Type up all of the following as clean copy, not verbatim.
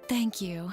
Thank you.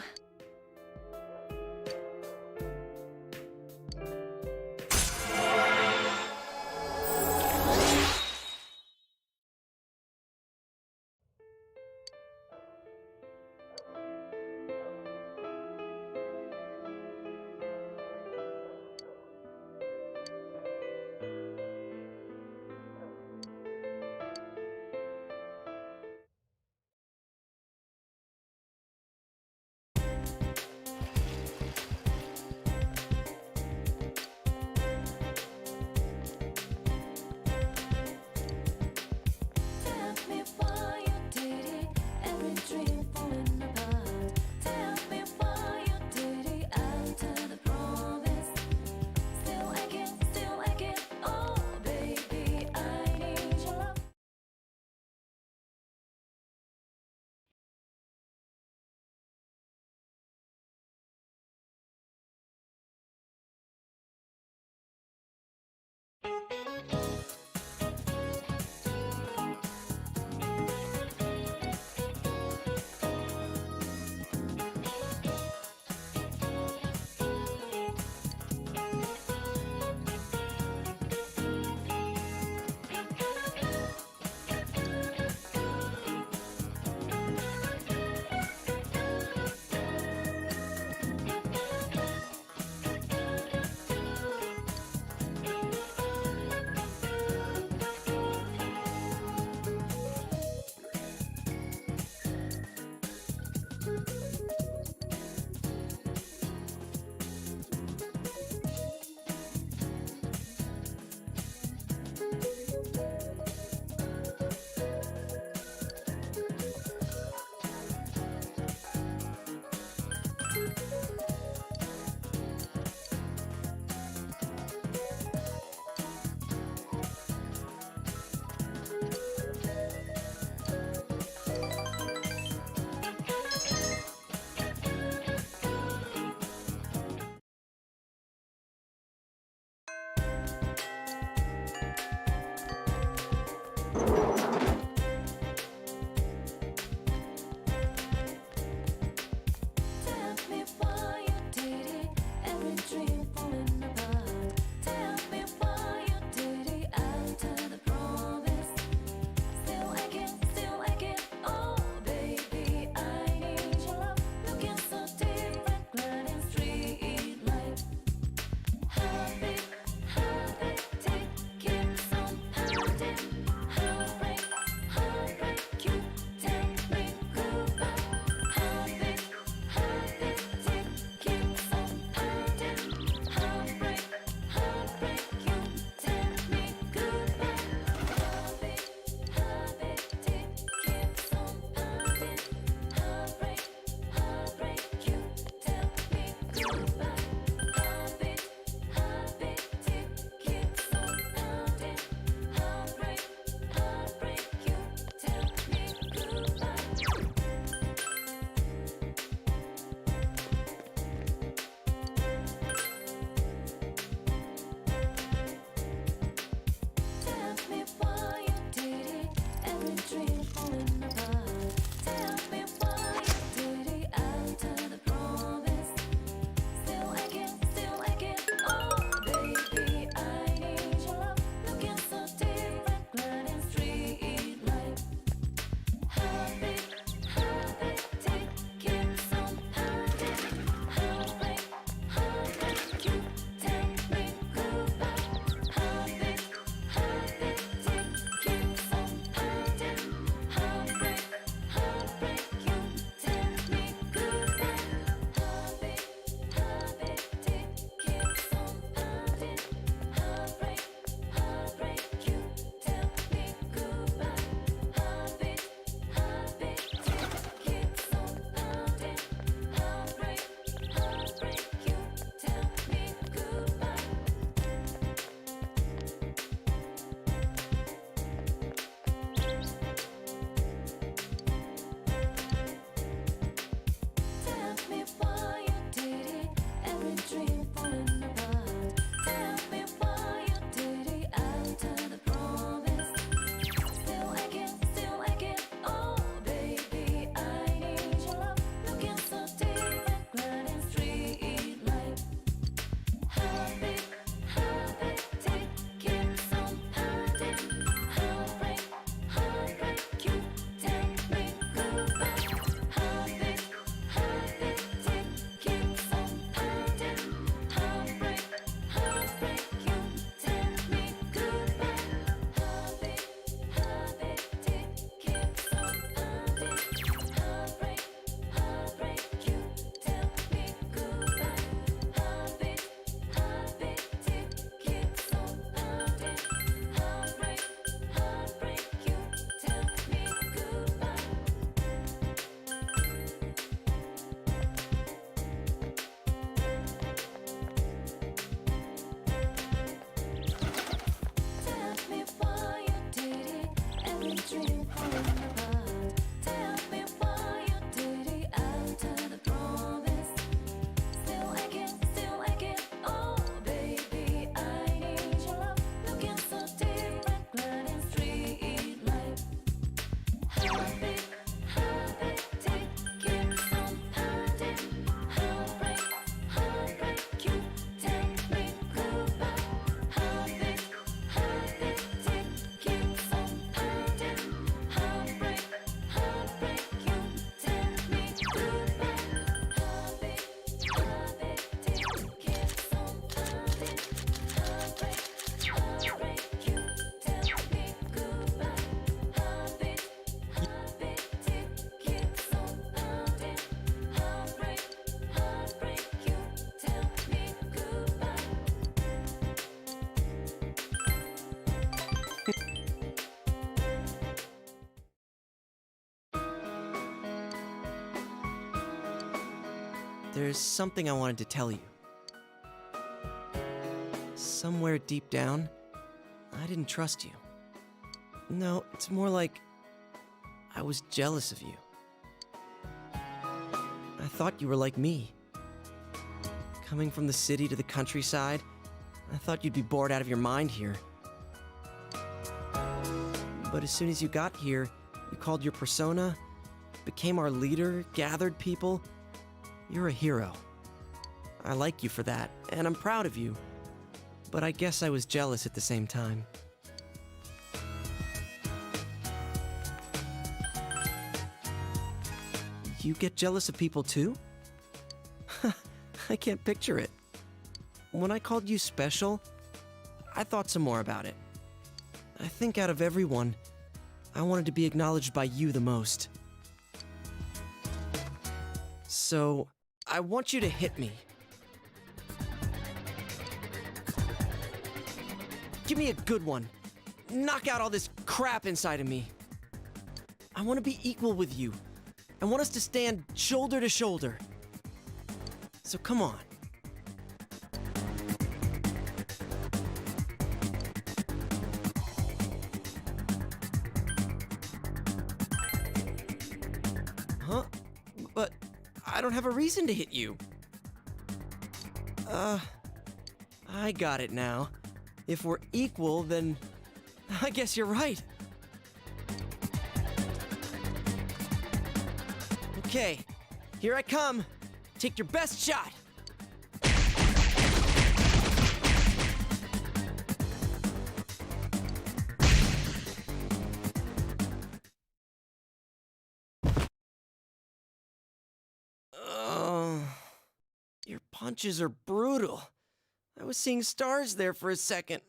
There's something I wanted to tell you. Somewhere deep down, I didn't trust you. No, it's more like I was jealous of you. I thought you were like me. Coming from the city to the countryside, I thought you'd be bored out of your mind here. But as soon as you got here, you called your persona, became our leader, gathered people. You're a hero. I like you for that, and I'm proud of you. But I guess I was jealous at the same time. You get jealous of people too? I can't picture it. When I called you special, I thought some more about it. I think out of everyone, I wanted to be acknowledged by you the most. So, I want you to hit me. Give me a good one. Knock out all this crap inside of me. I want to be equal with you. I want us to stand shoulder to shoulder. So come on. Huh? But I don't have a reason to hit you. I got it now. If we're equal, then I guess you're right. Okay, here I come. Take your best shot. Oh, your punches are brutal. I was seeing stars there for a second.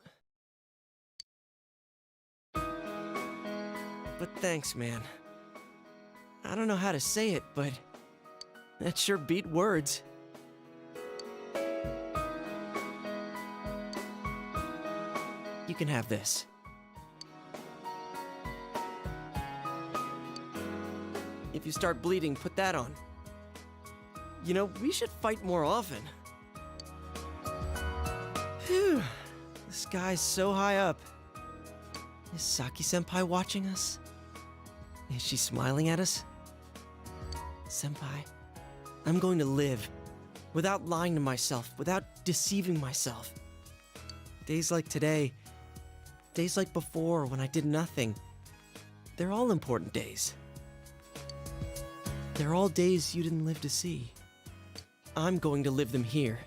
But thanks, man. I don't know how to say it, but that sure beat words. You can have this. If you start bleeding, put that on. You know, we should fight more often. Phew. The sky's so high up. Is Saki-senpai watching us? Is she smiling at us? Senpai, I'm going to live without lying to myself, without deceiving myself. Days like today, days like before when I did nothing, they're all important days. They're all days you didn't live to see. I'm going to live them here.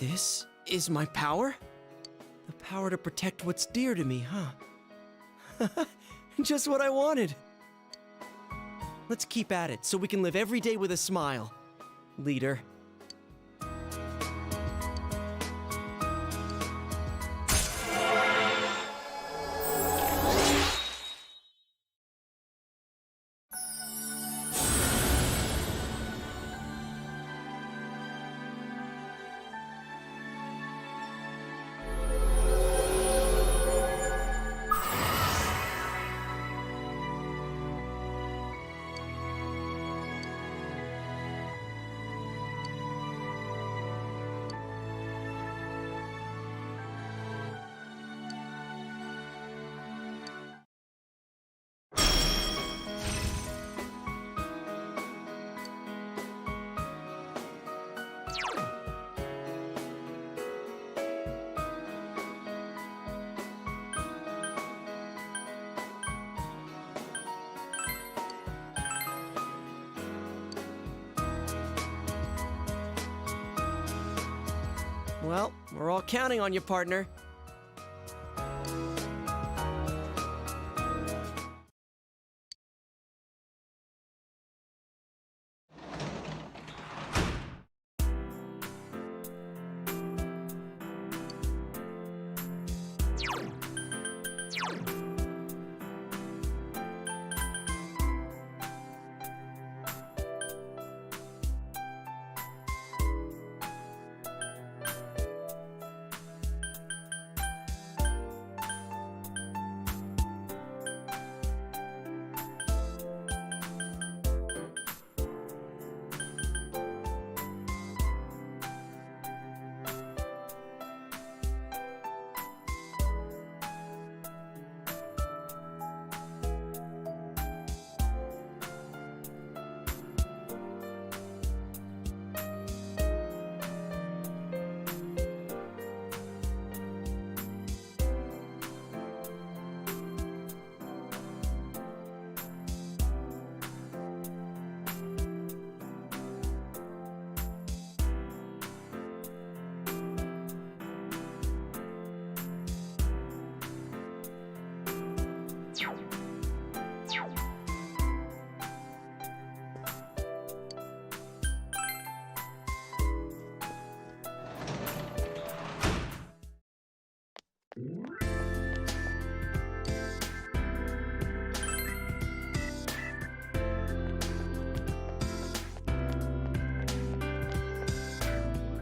This is my power? The power to protect what's dear to me, huh? Just what I wanted. Let's keep at it so we can live every day with a smile, leader. Well, we're all counting on you, partner.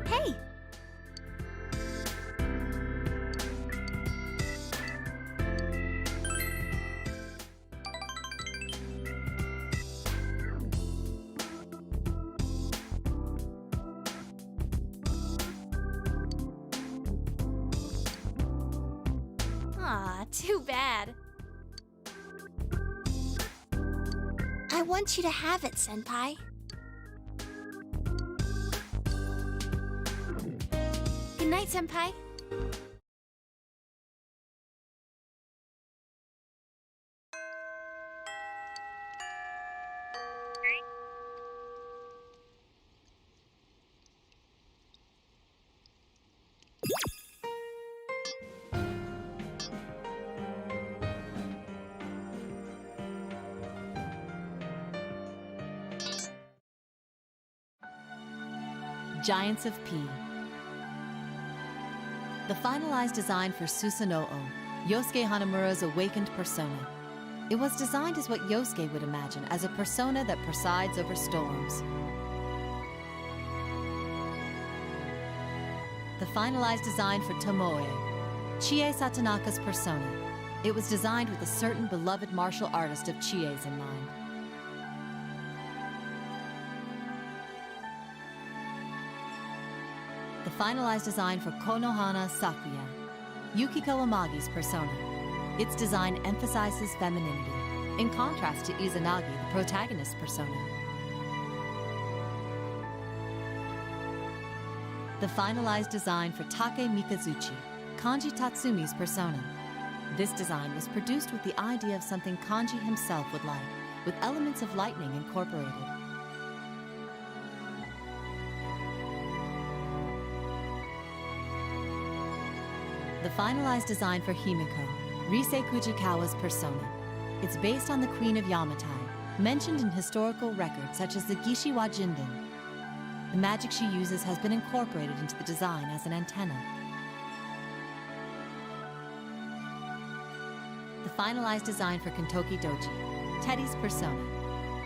Hey! too bad. I want you to have it, Senpai. Good night, Senpai. Giants of P. The finalized design for Susanoo, Yosuke Hanamura's awakened persona. It was designed as what Yosuke would imagine as a persona that presides over storms. The finalized design for Tomoe, Chie Satonaka's persona. It was designed with a certain beloved martial artist of Chie's in mind. The finalized design for Konohana Sakuya, Yukiko Amagi's persona. Its design emphasizes femininity, in contrast to Izanagi, the protagonist's persona. The finalized design for Take Mikazuchi, Kanji Tatsumi's persona. This design was produced with the idea of something Kanji himself would like, with elements of lightning incorporated. The finalized design for Himiko, Rise Kujikawa's persona. It's based on the Queen of Yamatai, mentioned in historical records such as the Gishiwa Jinden. The magic she uses has been incorporated into the design as an antenna. The finalized design for Kintoki Doji, Teddy's persona.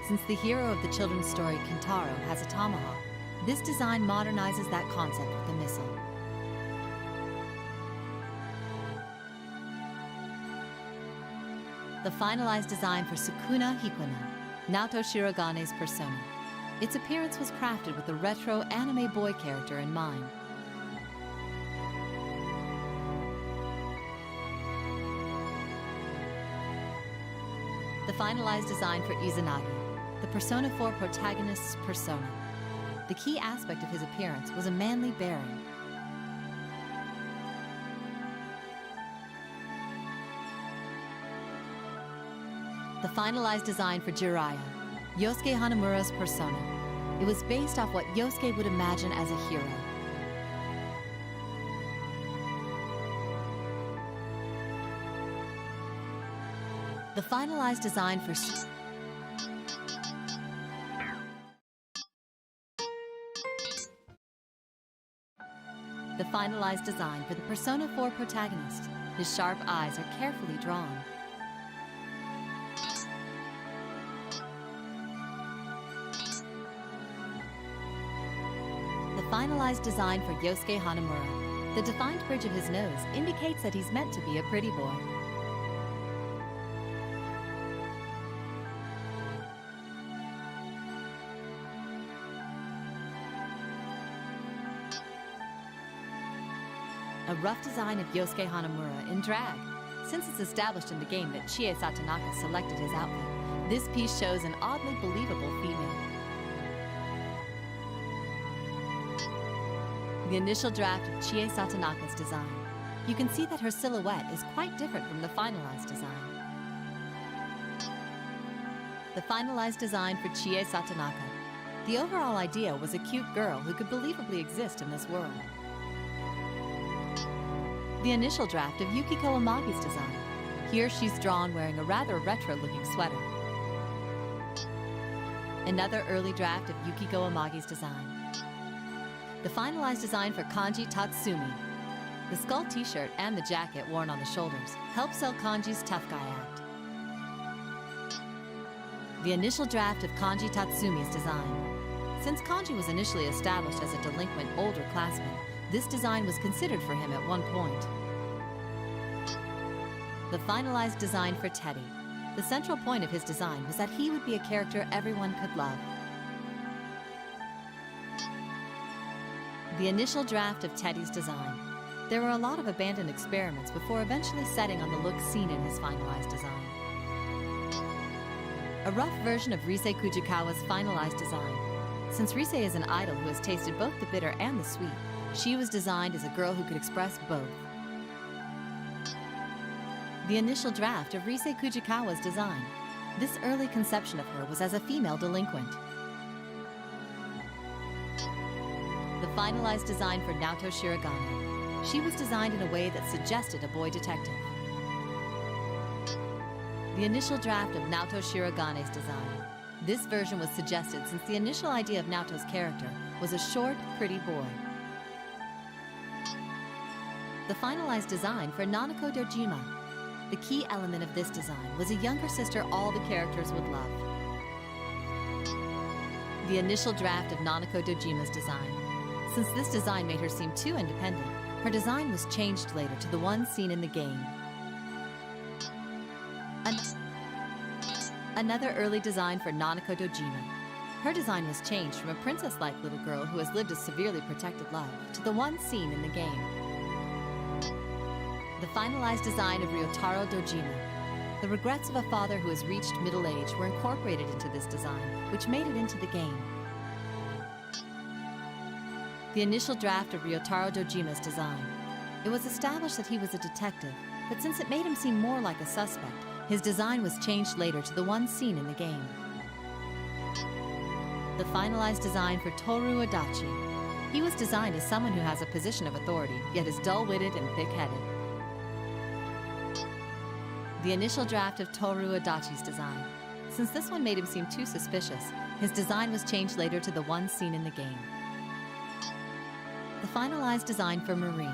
Since the hero of the children's story, Kintaro, has a tomahawk, this design modernizes that concept with a missile. The finalized design for Sukuna Hikuna, Naoto Shiragane's persona. Its appearance was crafted with the retro anime boy character in mind. The finalized design for Izanagi, the Persona 4 protagonist's persona. The key aspect of his appearance was a manly bearing. The finalized design for Jiraiya, Yosuke Hanamura's persona. It was based off what Yosuke would imagine as a hero. The finalized design for the finalized design for the Persona 4 protagonist. His sharp eyes are carefully drawn. The finalized design for Yosuke Hanamura. The defined bridge of his nose indicates that he's meant to be a pretty boy. A rough design of Yosuke Hanamura in drag. Since it's established in the game that Chie Satonaka selected his outfit, this piece shows an oddly believable female. The initial draft of Chie Satonaka's design. You can see that her silhouette is quite different from the finalized design. The finalized design for Chie Satonaka. The overall idea was a cute girl who could believably exist in this world. The initial draft of Yukiko Amagi's design. Here she's drawn wearing a rather retro-looking sweater. Another early draft of Yukiko Amagi's design. The finalized design for Kanji Tatsumi. The skull t-shirt and the jacket worn on the shoulders help sell Kanji's tough guy act. The initial draft of Kanji Tatsumi's design. Since Kanji was initially established as a delinquent older classman, this design was considered for him at one point. The finalized design for Teddy. The central point of his design was that he would be a character everyone could love. The initial draft of Teddy's design. There were a lot of abandoned experiments before eventually settling on the look seen in his finalized design. A rough version of Rise Kujikawa's finalized design. Since Rise is an idol who has tasted both the bitter and the sweet, she was designed as a girl who could express both. The initial draft of Rise Kujikawa's design. This early conception of her was as a female delinquent. The finalized design for Naoto Shirogane. She was designed in a way that suggested a boy detective. The initial draft of Naoto Shirogane's design. This version was suggested since the initial idea of Naoto's character was a short, pretty boy. The finalized design for Nanako Dojima. The key element of this design was a younger sister all the characters would love. The initial draft of Nanako Dojima's design. Since this design made her seem too independent, her design was changed later to the one seen in the game. Another early design for Nanako Dojima. Her design was changed from a princess-like little girl who has lived a severely protected life to the one seen in the game. The finalized design of Ryotaro Dojima. The regrets of a father who has reached middle age were incorporated into this design, which made it into the game. The initial draft of Ryotaro Dojima's design. It was established that he was a detective, but since it made him seem more like a suspect, his design was changed later to the one seen in the game. The finalized design for Toru Adachi. He was designed as someone who has a position of authority, yet is dull-witted and thick-headed. The initial draft of Toru Adachi's design. Since this one made him seem too suspicious, his design was changed later to the one seen in the game. The finalized design for Marie.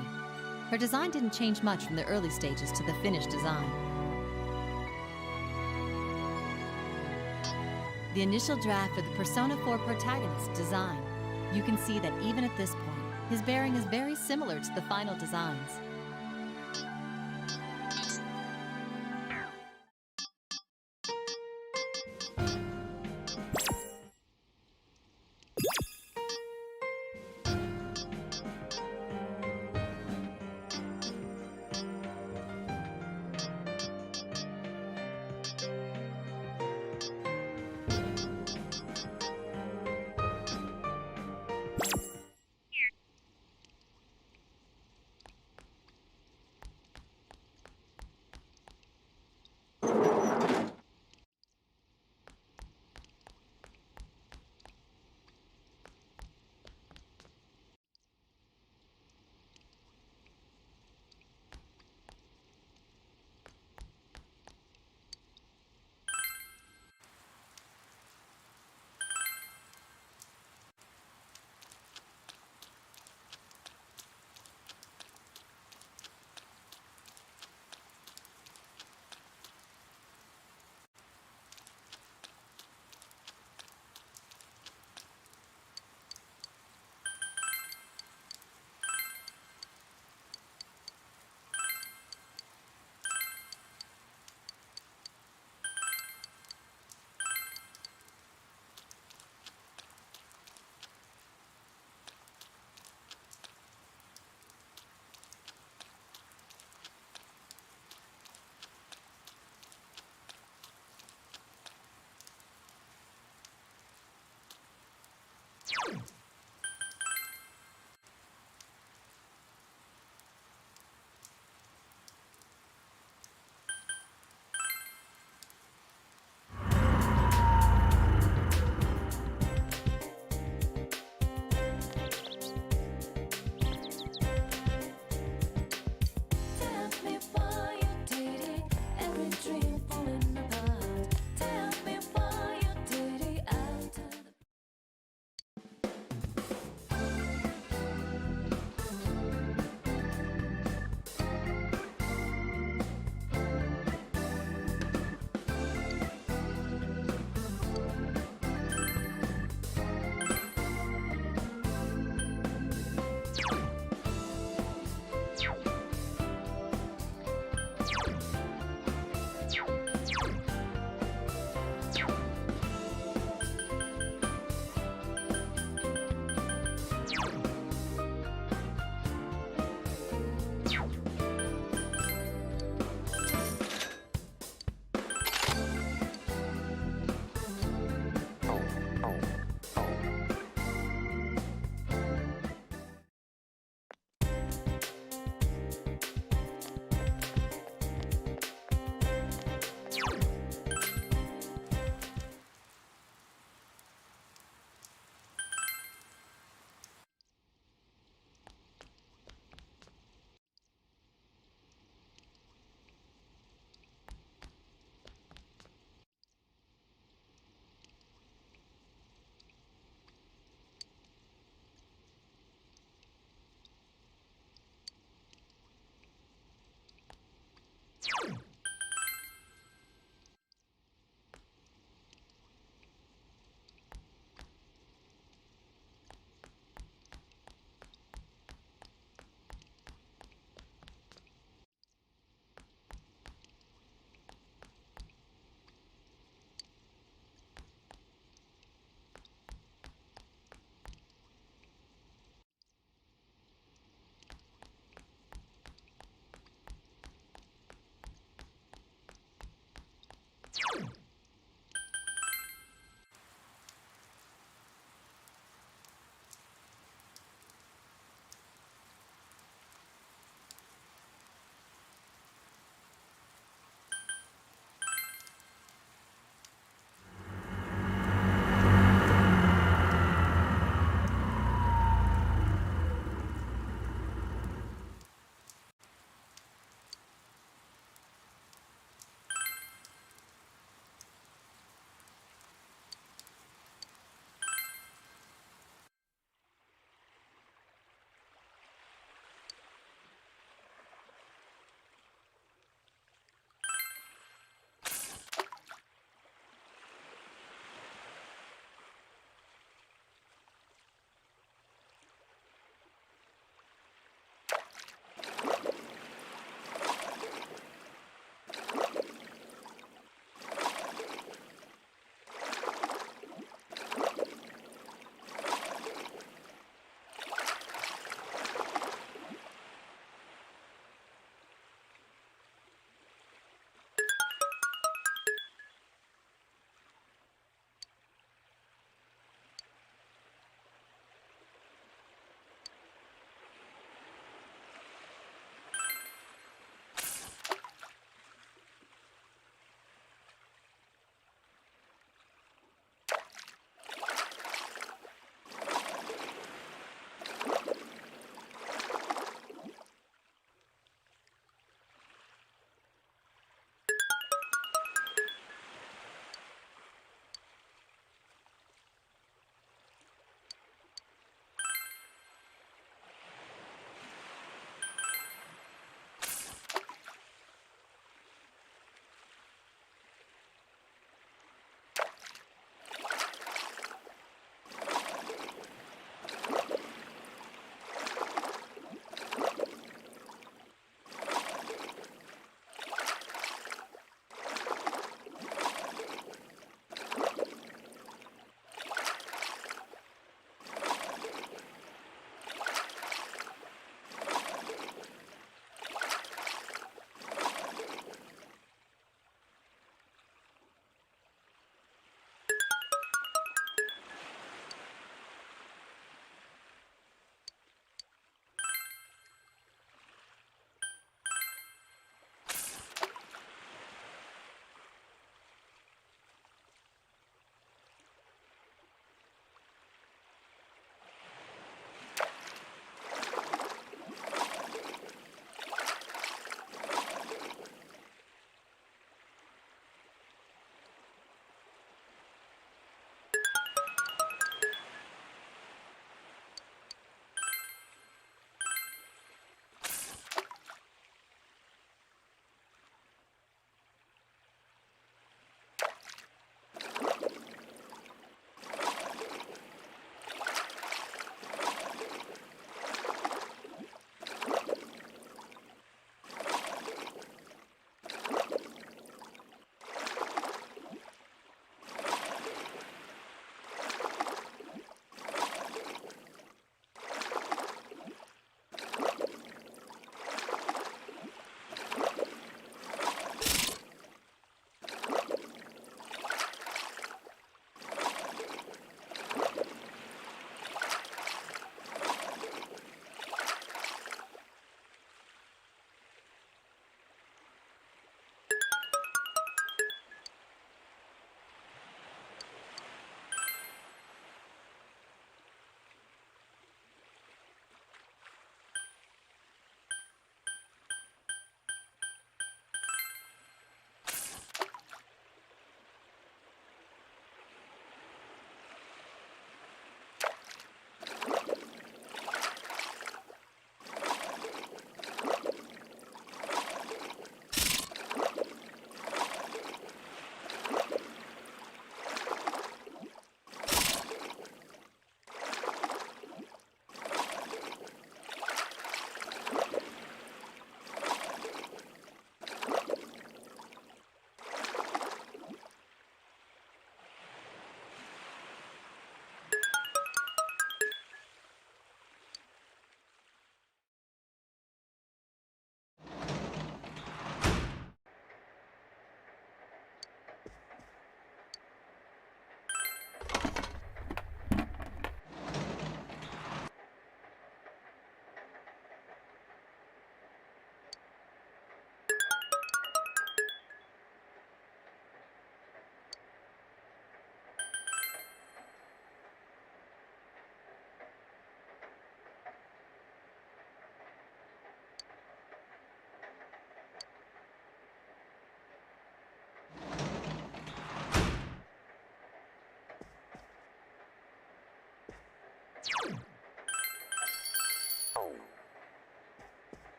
Her design didn't change much from the early stages to the finished design. The initial draft of the Persona 4 protagonist design. You can see that even at this point, his bearing is very similar to the final designs.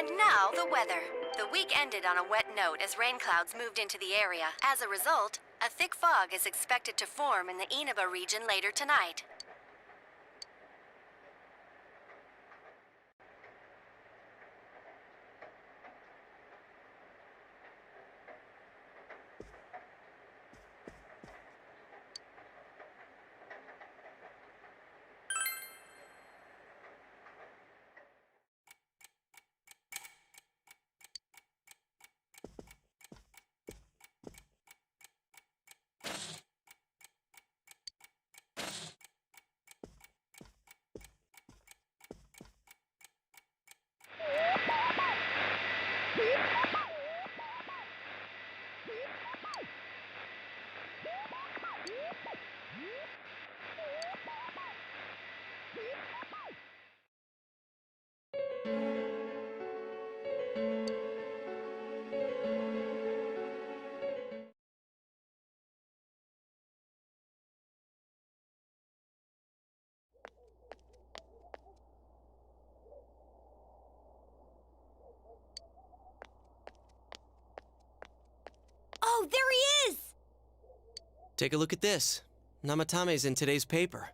And now the weather. The week ended on a wet note as rain clouds moved into the area. As a result, a thick fog is expected to form in the Inaba region later tonight. Oh, there he is! Take a look at this. Namatame's in today's paper.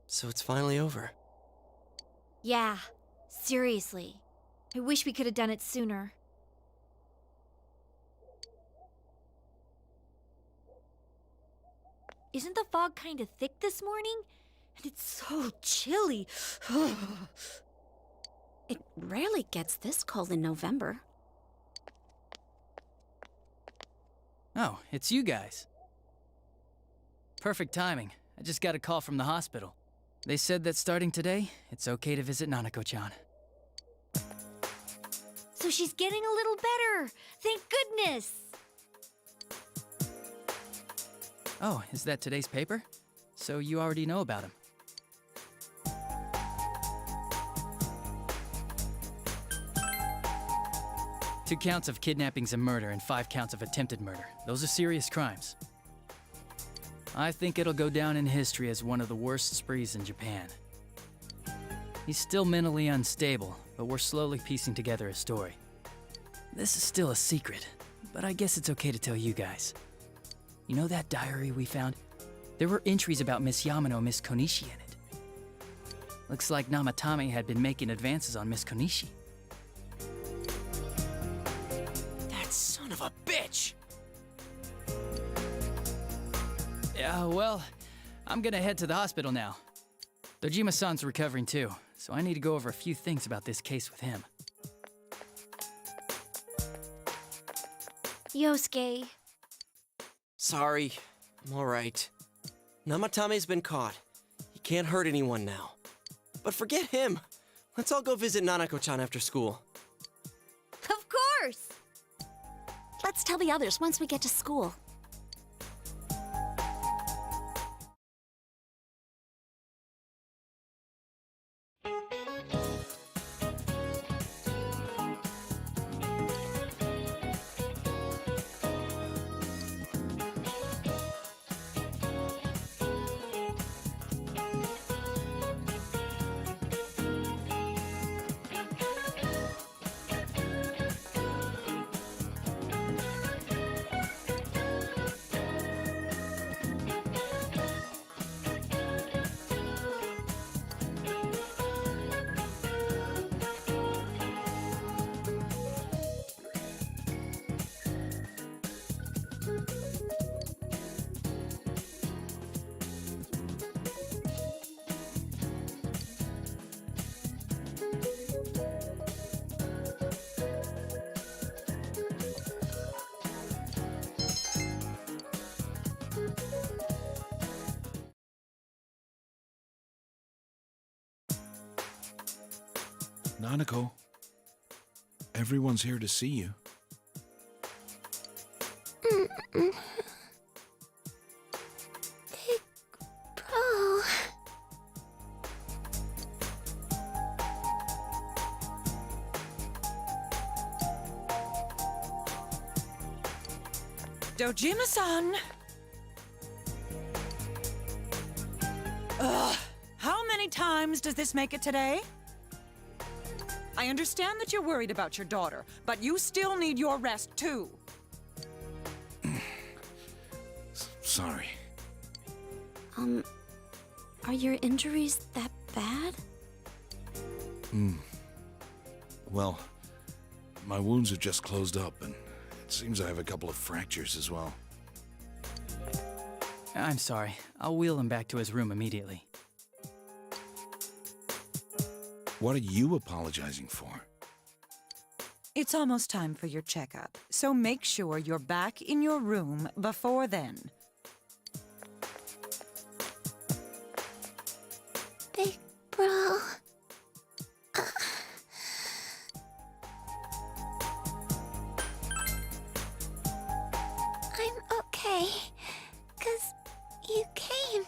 So it's finally over. Yeah, seriously. I wish we could have done it sooner. Isn't the fog kind of thick this morning? And it's so chilly. It rarely gets this cold in November. Oh, it's you guys. Perfect timing. I just got a call from the hospital. They said that starting today, it's okay to visit Nanako-chan. So she's getting a little better. Thank goodness. Oh, is that today's paper? So you already know about him. Two counts of kidnappings and murder and 5 counts of attempted murder. Those are serious crimes. I think it'll go down in history as one of the worst sprees in Japan. He's still mentally unstable, but we're slowly piecing together a story. This is still a secret, but I guess it's okay to tell you guys. You know that diary we found? There were entries about Miss Yamano and Miss Konishi in it. Looks like Namatame had been making advances on Miss Konishi. That son of a bitch! Yeah, well, I'm gonna head to the hospital now. Dojima-san's recovering too, so I need to go over a few things about this case with him. Yosuke. Sorry, I'm alright. Namatame's been caught. He can't hurt anyone now. But forget him. Let's all go visit Nanako-chan after school. Of course! Let's tell the others once we get to school. Nanako, everyone's here to see you. Big Dojima-san! Ugh, how many times does this make it today? I understand that you're worried about your daughter, but you still need your rest too. Sorry. Are your injuries that bad? Well, my wounds have just closed up, and it seems I have a couple of fractures as well. I'm sorry. I'll wheel him back to his room immediately. What are you apologizing for? It's almost time for your checkup, so make sure you're back in your room before then. Big bro. I'm okay, 'cause you came.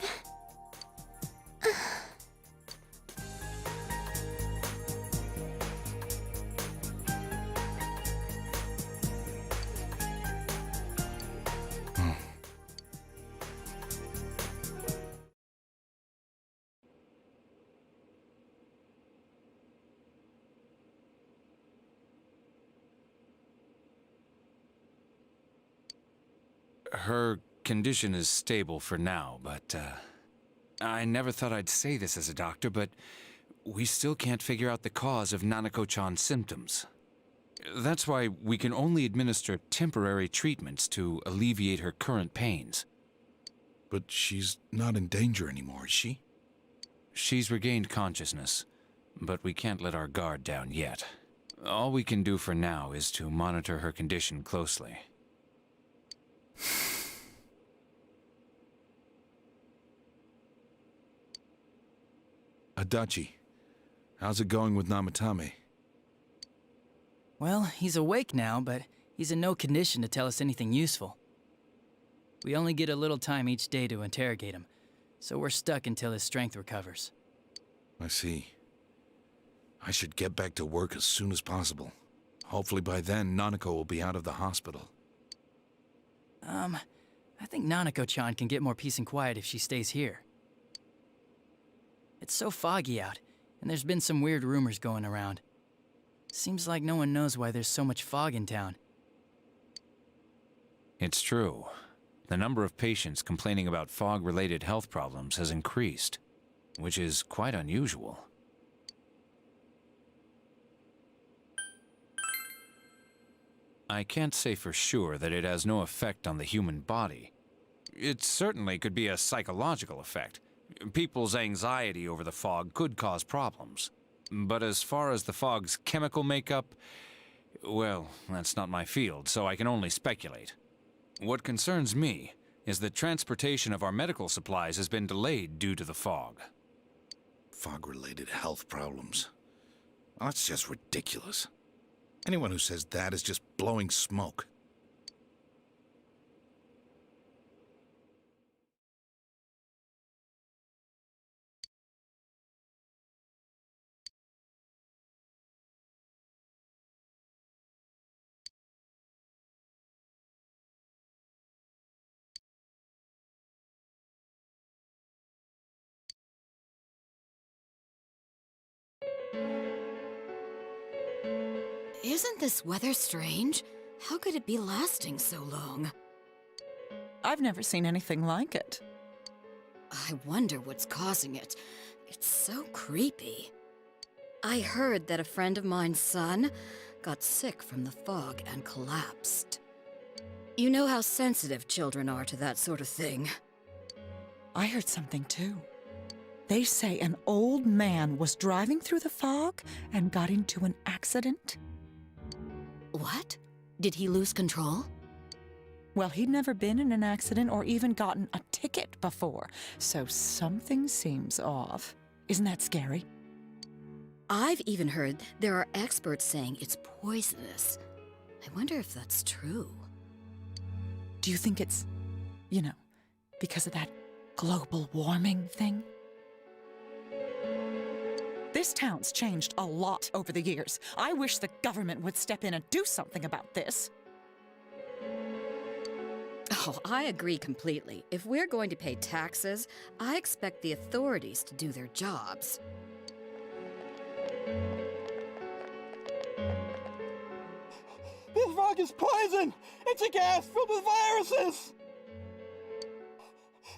Her condition is stable for now, but, I never thought I'd say this as a doctor, but we still can't figure out the cause of Nanako-chan's symptoms. That's why we can only administer temporary treatments to alleviate her current pains. But she's not in danger anymore, is she? She's regained consciousness, but we can't let our guard down yet. All we can do for now is to monitor her condition closely. Adachi, how's it going with Namatame? Well, he's awake now, but he's in no condition to tell us anything useful. We only get a little time each day to interrogate him, so we're stuck until his strength recovers. I see. I should get back to work as soon as possible. Hopefully by then, Nanako will be out of the hospital. I think Nanako-chan can get more peace and quiet if she stays here. It's so foggy out, and there's been some weird rumors going around. Seems like no one knows why there's so much fog in town. It's true. The number of patients complaining about fog-related health problems has increased, which is quite unusual. I can't say for sure that it has no effect on the human body. It certainly could be a psychological effect. People's anxiety over the fog could cause problems. But as far as the fog's chemical makeup, well, that's not my field, so I can only speculate. What concerns me is that transportation of our medical supplies has been delayed due to the fog. Fog-related health problems. Well, that's just ridiculous. Anyone who says that is just blowing smoke. Isn't this weather strange? How could it be lasting so long? I've never seen anything like it. I wonder what's causing it. It's so creepy. I heard that a friend of mine's son got sick from the fog and collapsed. You know how sensitive children are to that sort of thing. I heard something too. They say an old man was driving through the fog and got into an accident. What? Did he lose control? Well, he'd never been in an accident or even gotten a ticket before, so something seems off. Isn't that scary? I've even heard there are experts saying it's poisonous. I wonder if that's true. Do you think it's, because of that global warming thing? This town's changed a lot over the years. I wish the government would step in and do something about this. Oh, I agree completely. If we're going to pay taxes, I expect the authorities to do their jobs. This fog is poison! It's a gas filled with viruses!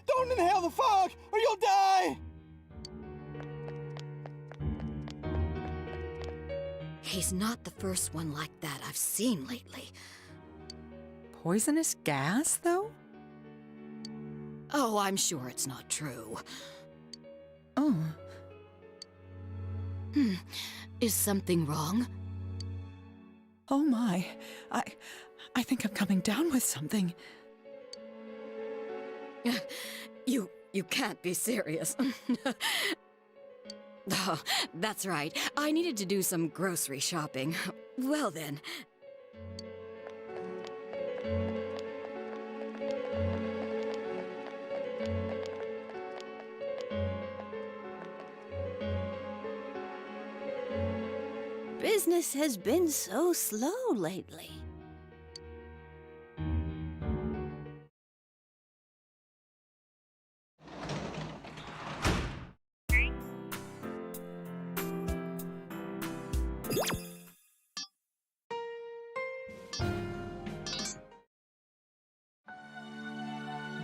Don't inhale the fog, or you'll die! He's not the first one like that I've seen lately. Poisonous gas, though? Oh, I'm sure it's not true. Oh. Is something wrong? Oh my. I think I'm coming down with something. You can't be serious. Oh, that's right. I needed to do some grocery shopping. Well then. Business has been so slow lately.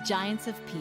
Giants of P.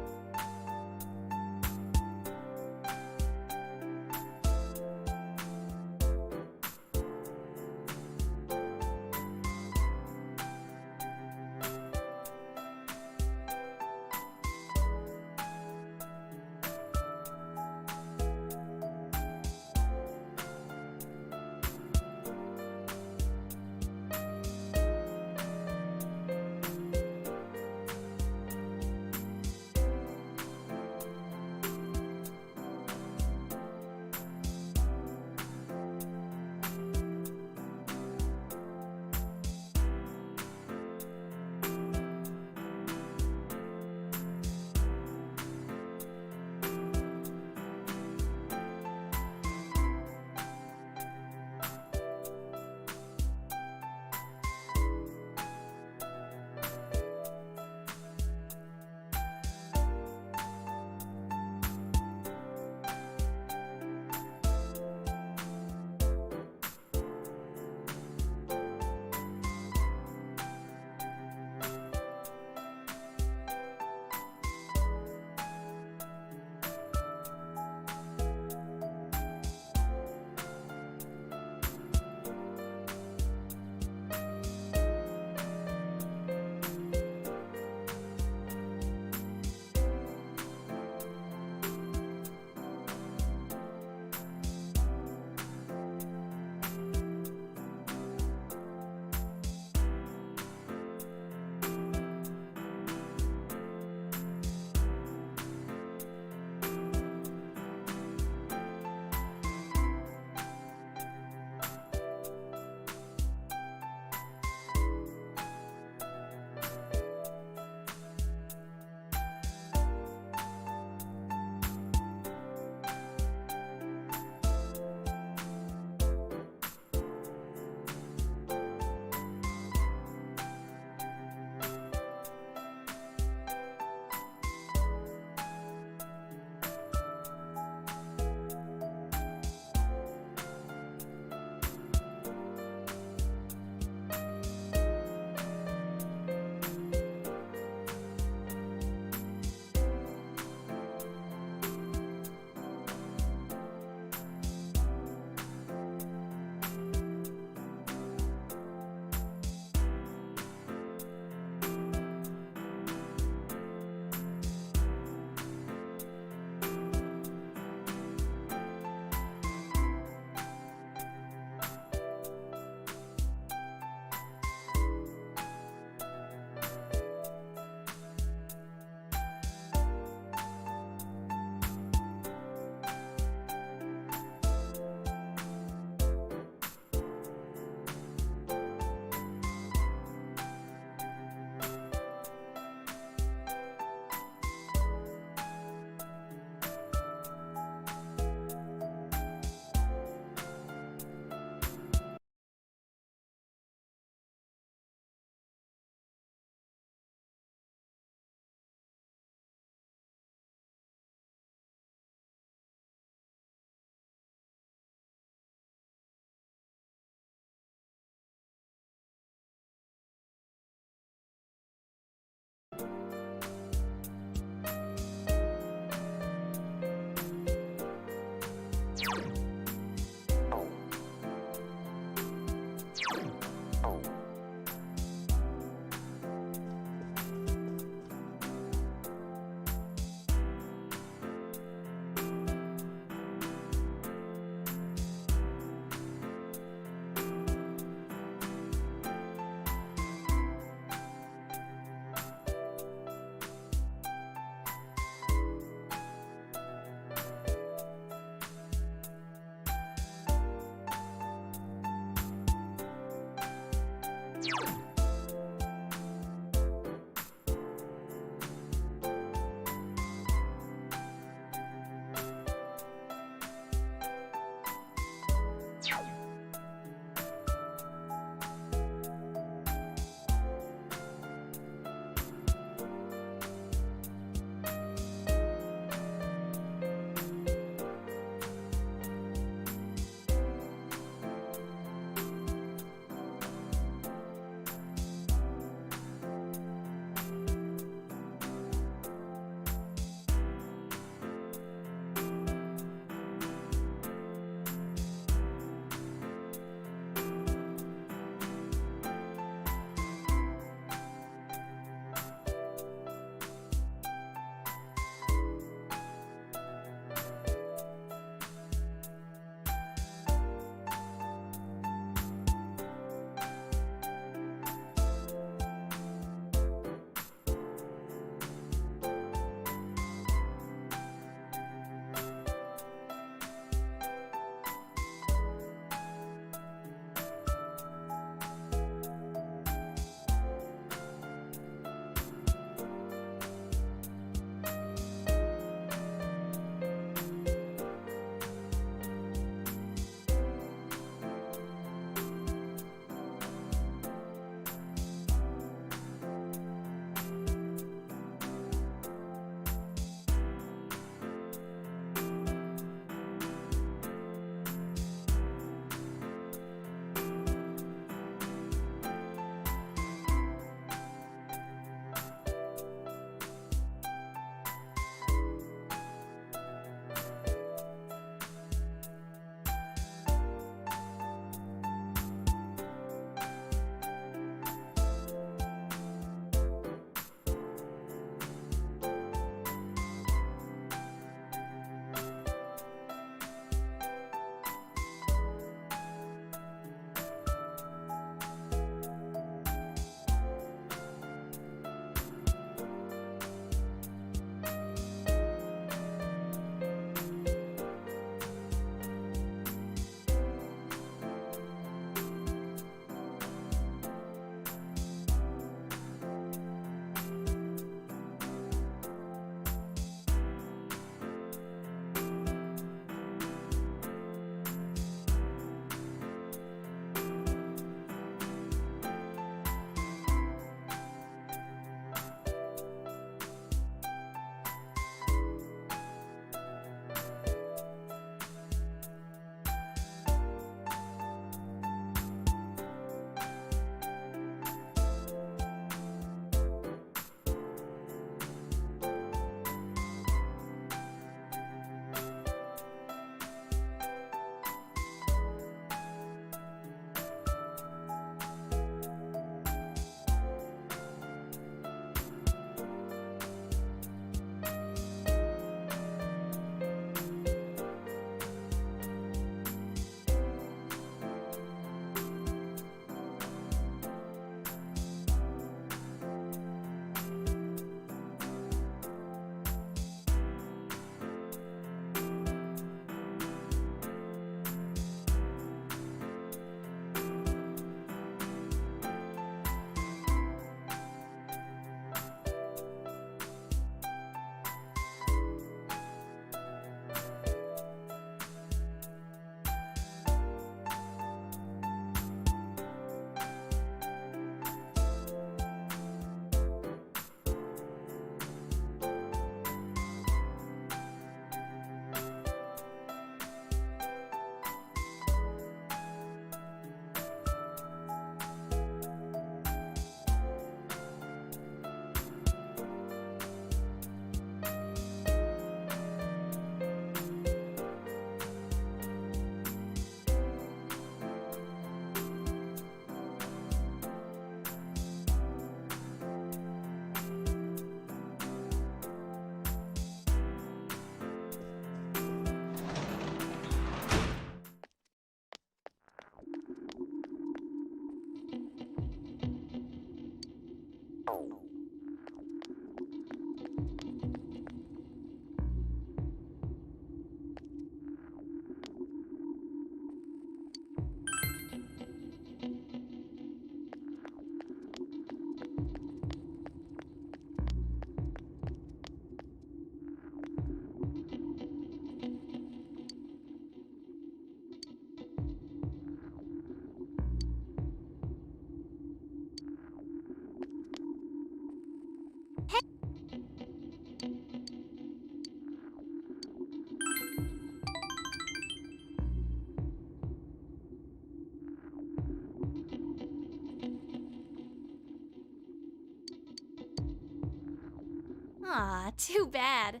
Aw, too bad.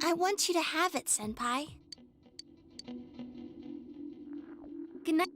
I want you to have it, Senpai. Good night.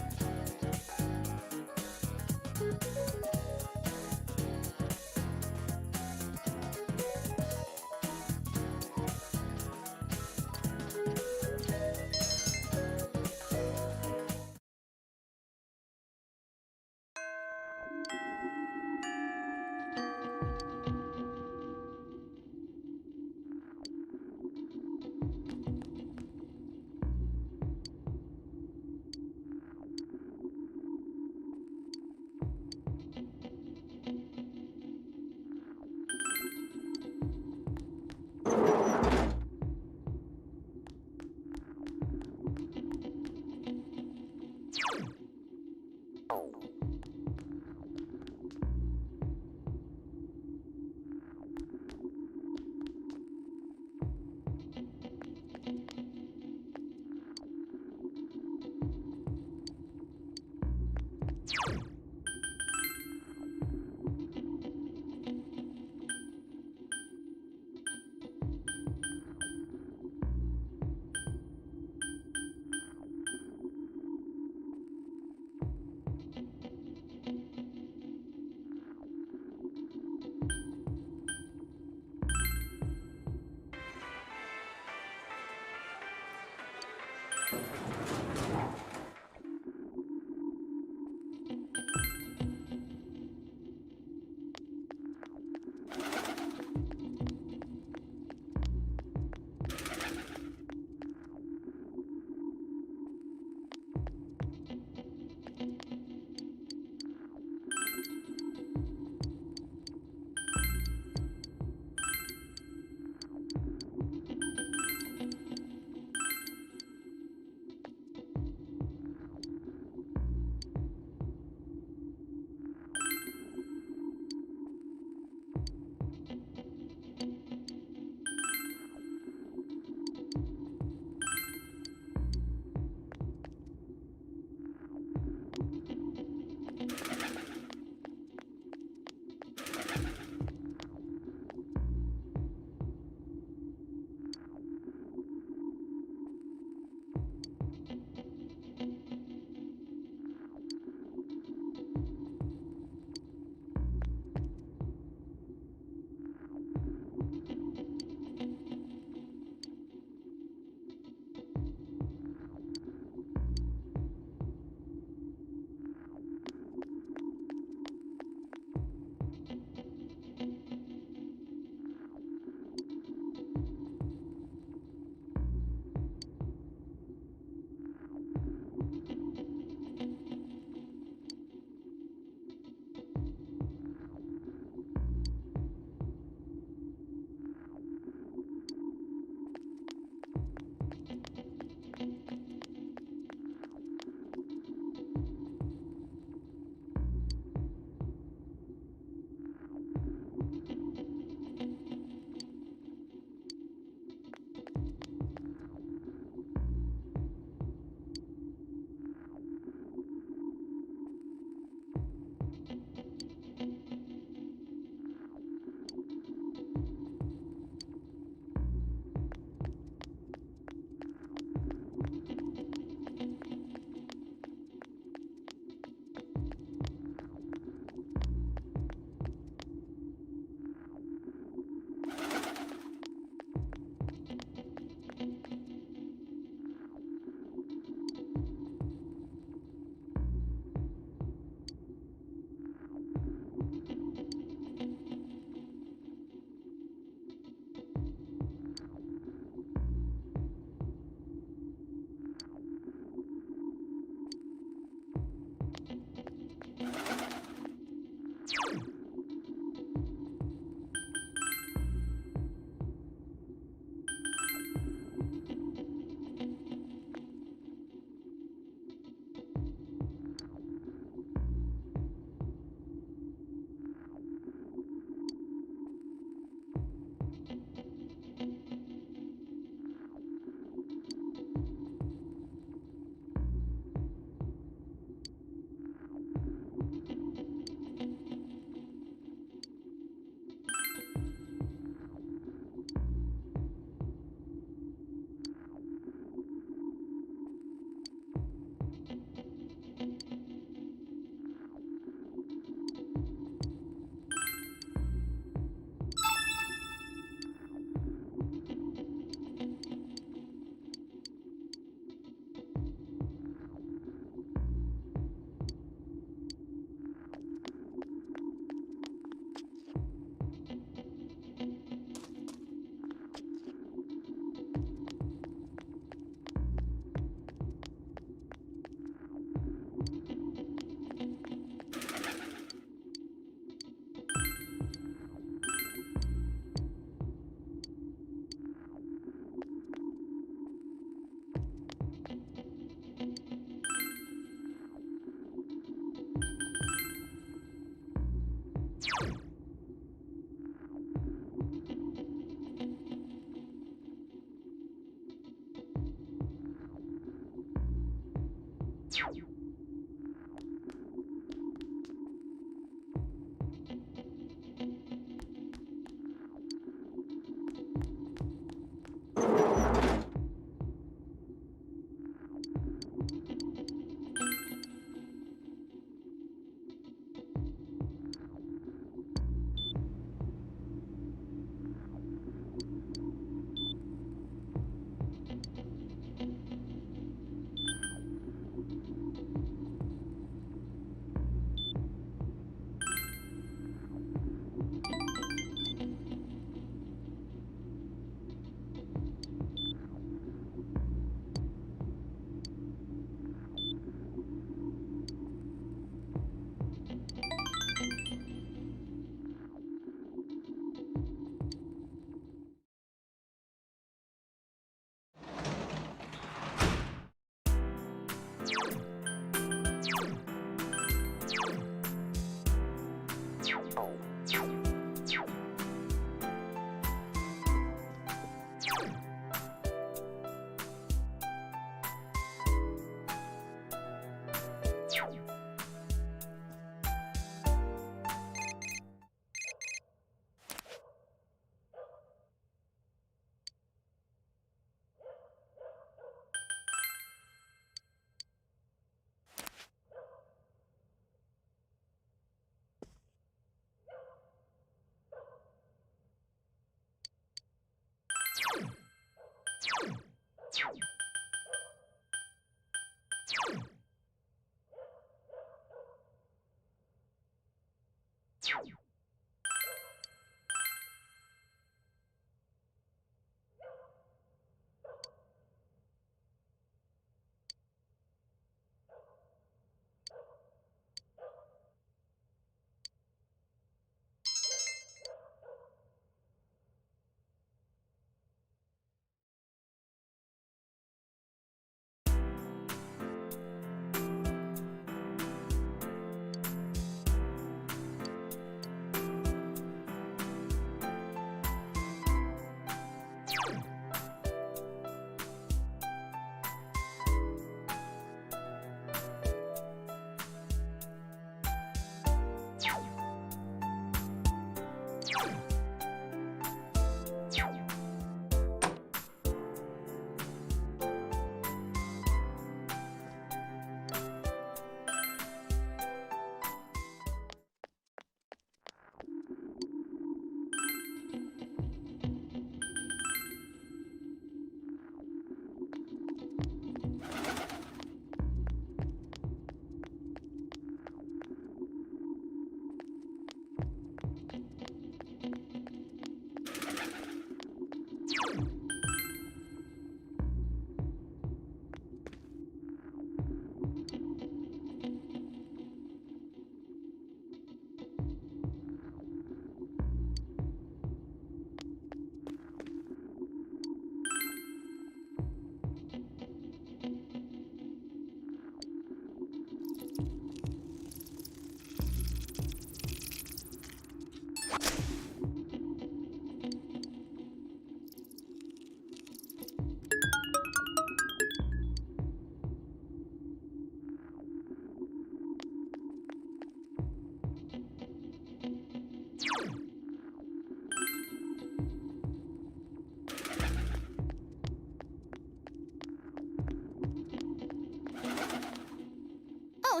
Oh,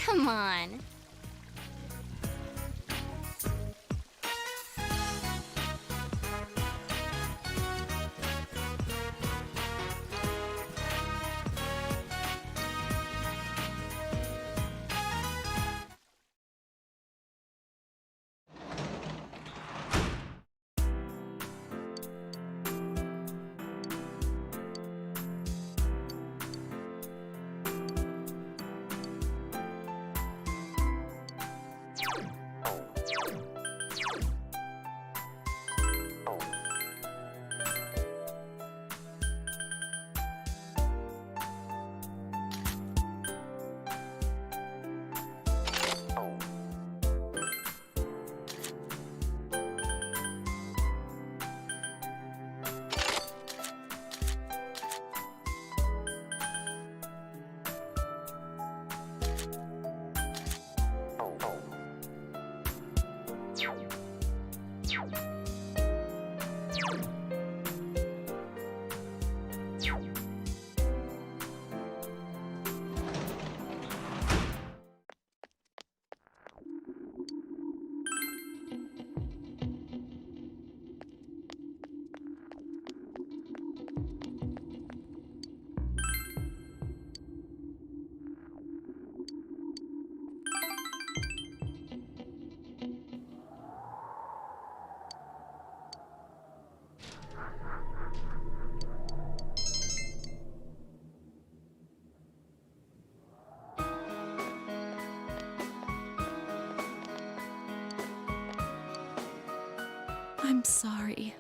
Come on. I'm sorry.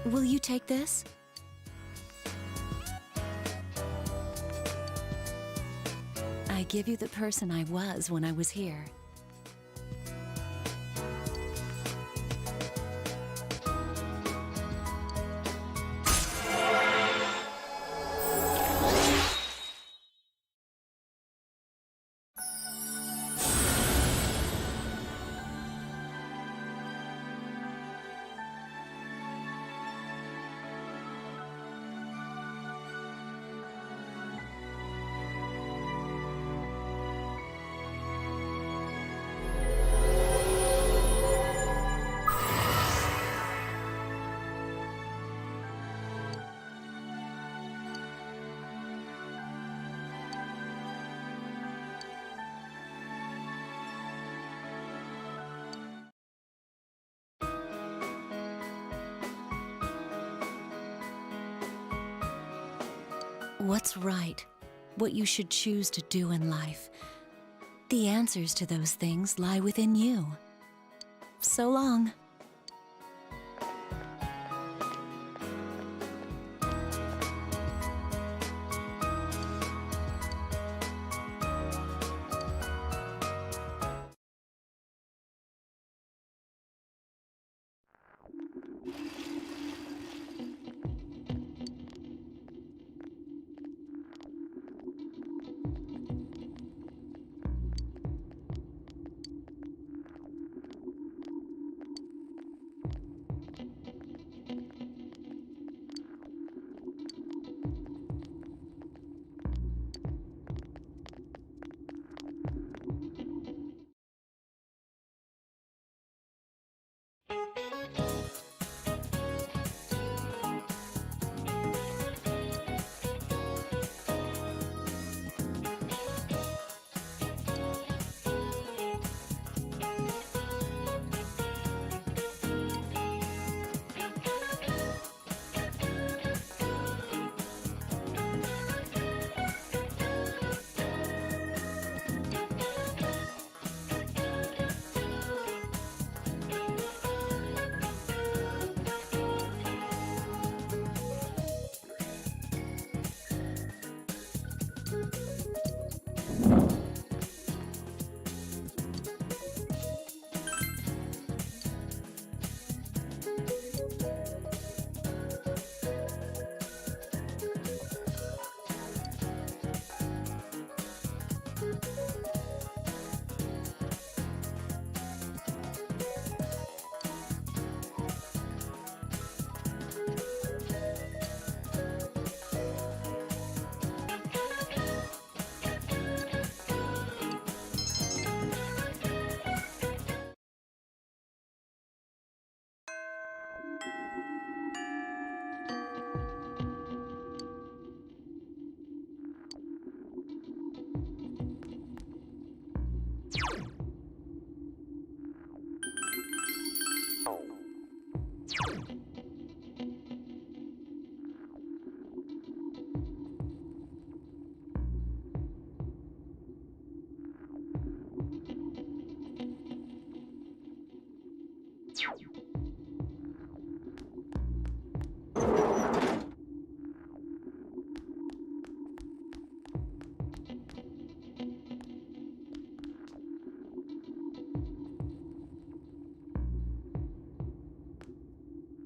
Will you take this? I give you the person I was when I was here. What's right? What you should choose to do in life? The answers to those things lie within you. So long.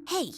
Hey!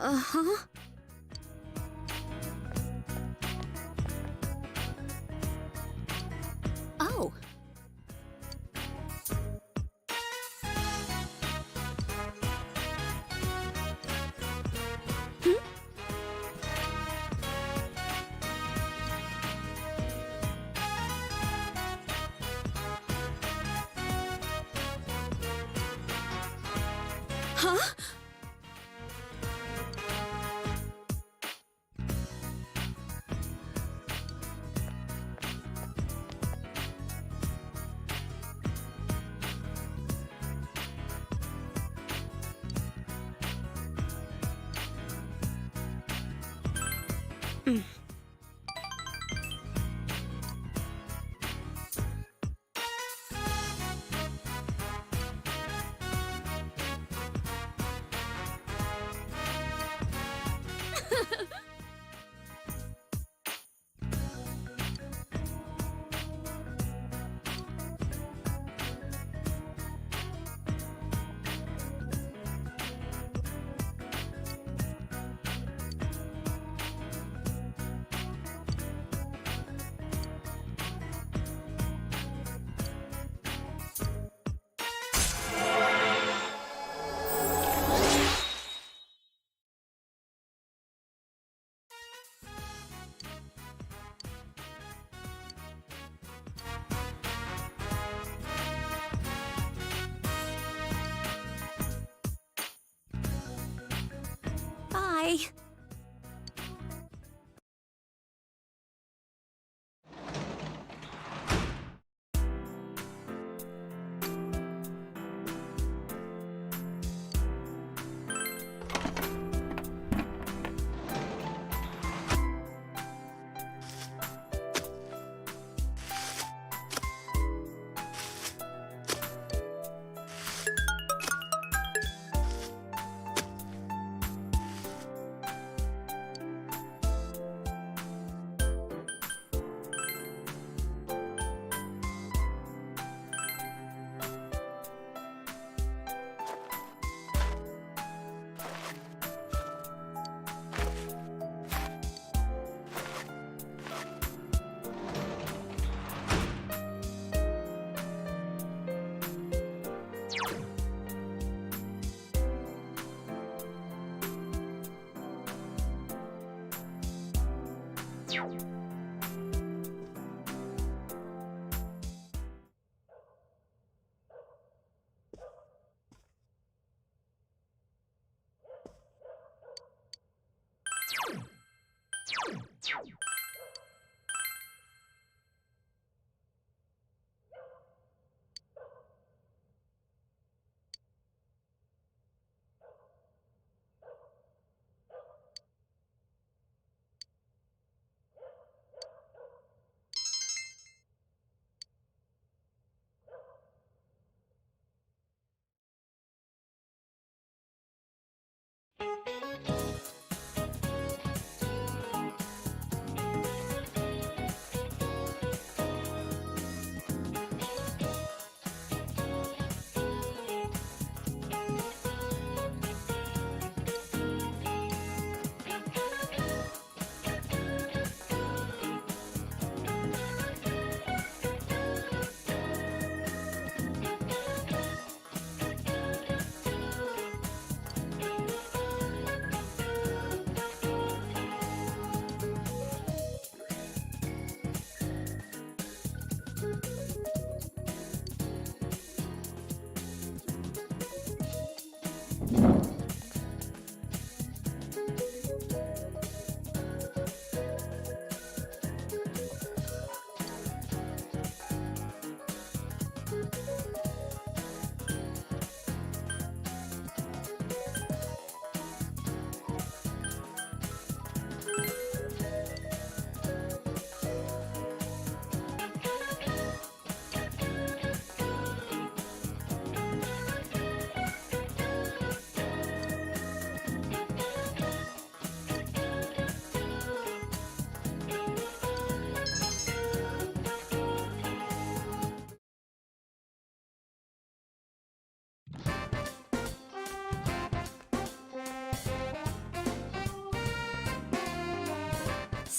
Uh-huh. Oh. Huh? Bye.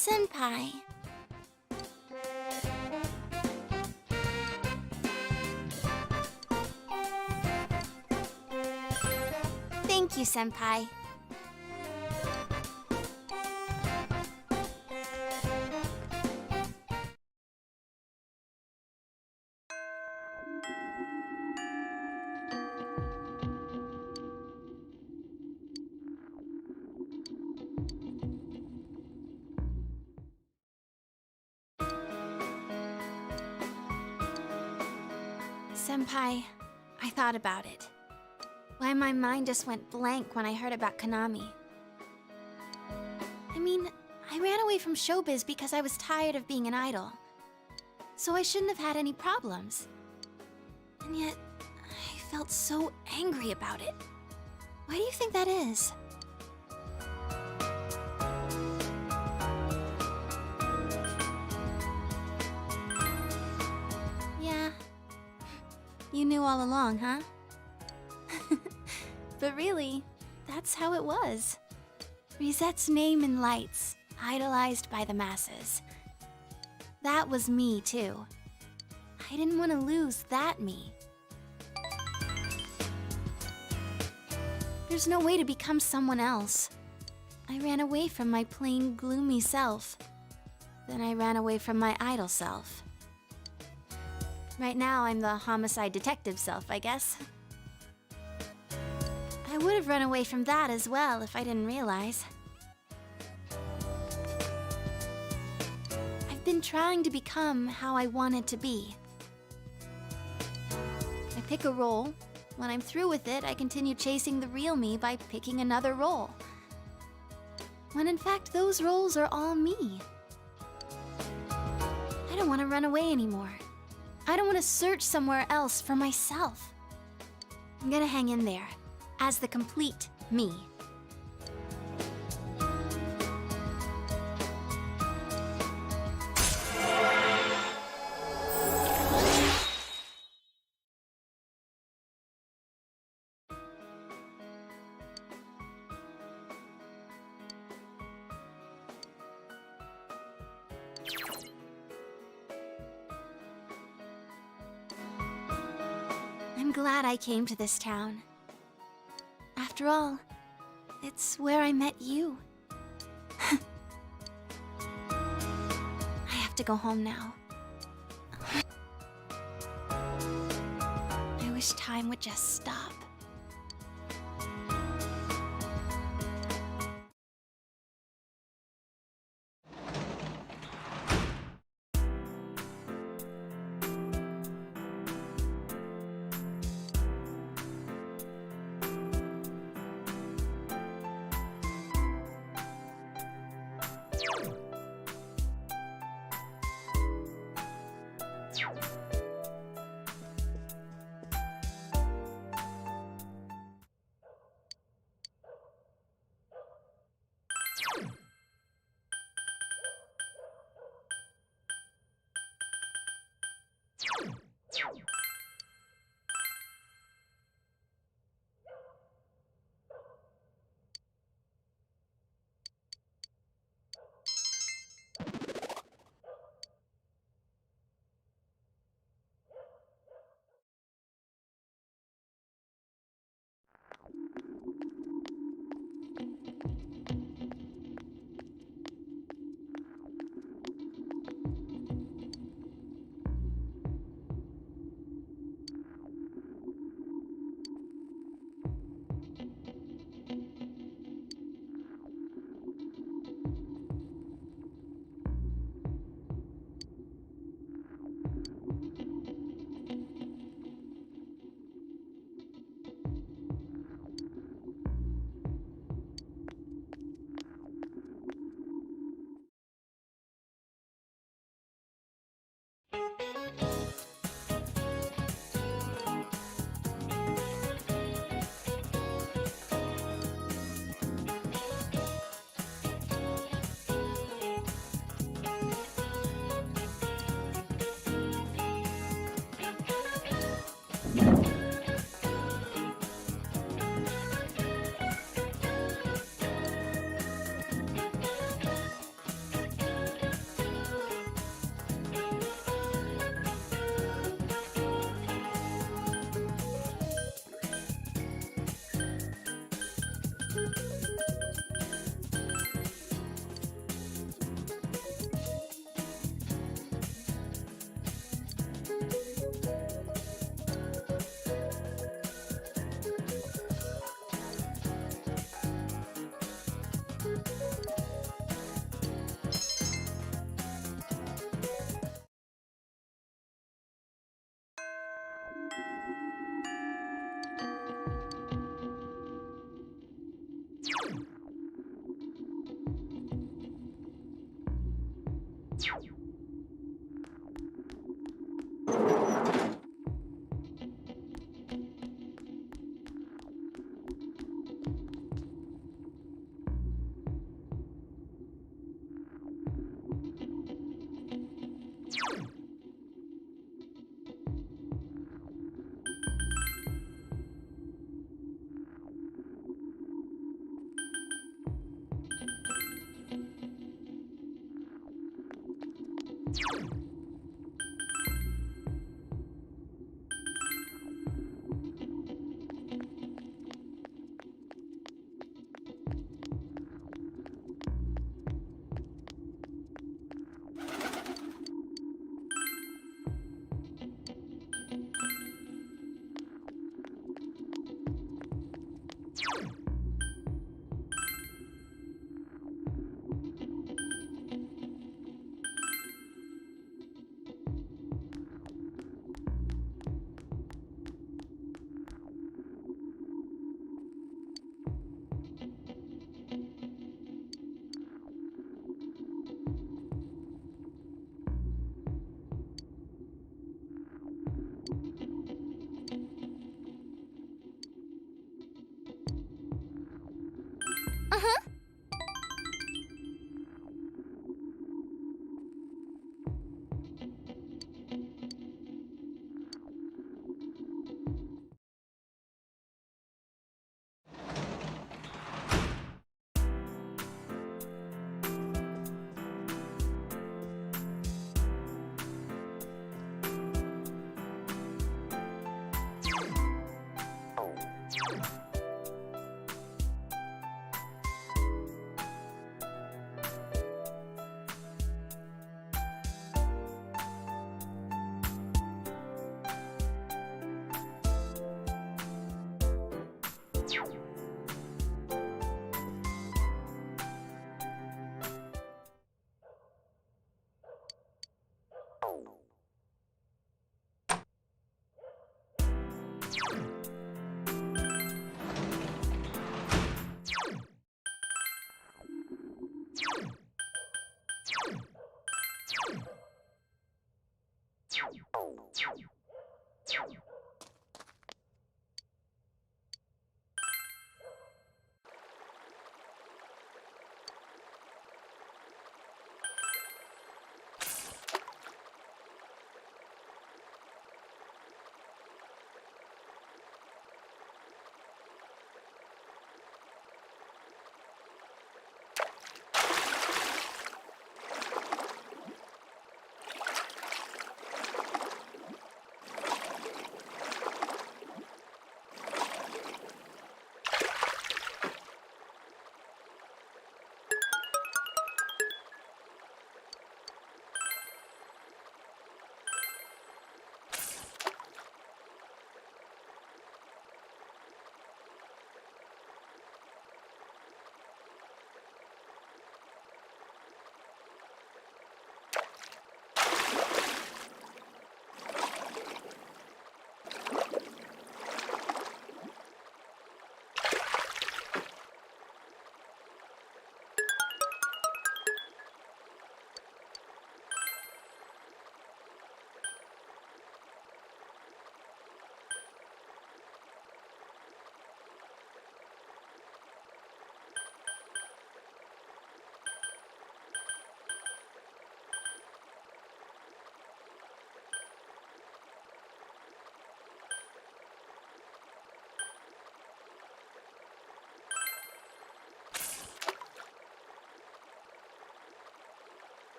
Senpai. Thank you, Senpai. Senpai, I thought about it. Why my mind just went blank when I heard about Konami. I mean, I ran away from showbiz because I was tired of being an idol. So I shouldn't have had any problems. And yet, I felt so angry about it. Why do you think that is? Yeah. You knew all along, huh? But really, that's how it was. Risette's name in lights, idolized by the masses. That was me, too. I didn't want to lose that me. There's no way to become someone else. I ran away from my plain, gloomy self. Then I ran away from my idol self. Right now, I'm the homicide detective self, I guess. I would have run away from that as well if I didn't realize. I've been trying to become how I wanted to be. I pick a role. When I'm through with it, I continue chasing the real me by picking another role. When in fact, those roles are all me. I don't want to run away anymore. I don't want to search somewhere else for myself. I'm gonna hang in there as the complete me. I'm glad I came to this town. After all, it's where I met you. I have to go home now. I wish time would just stop.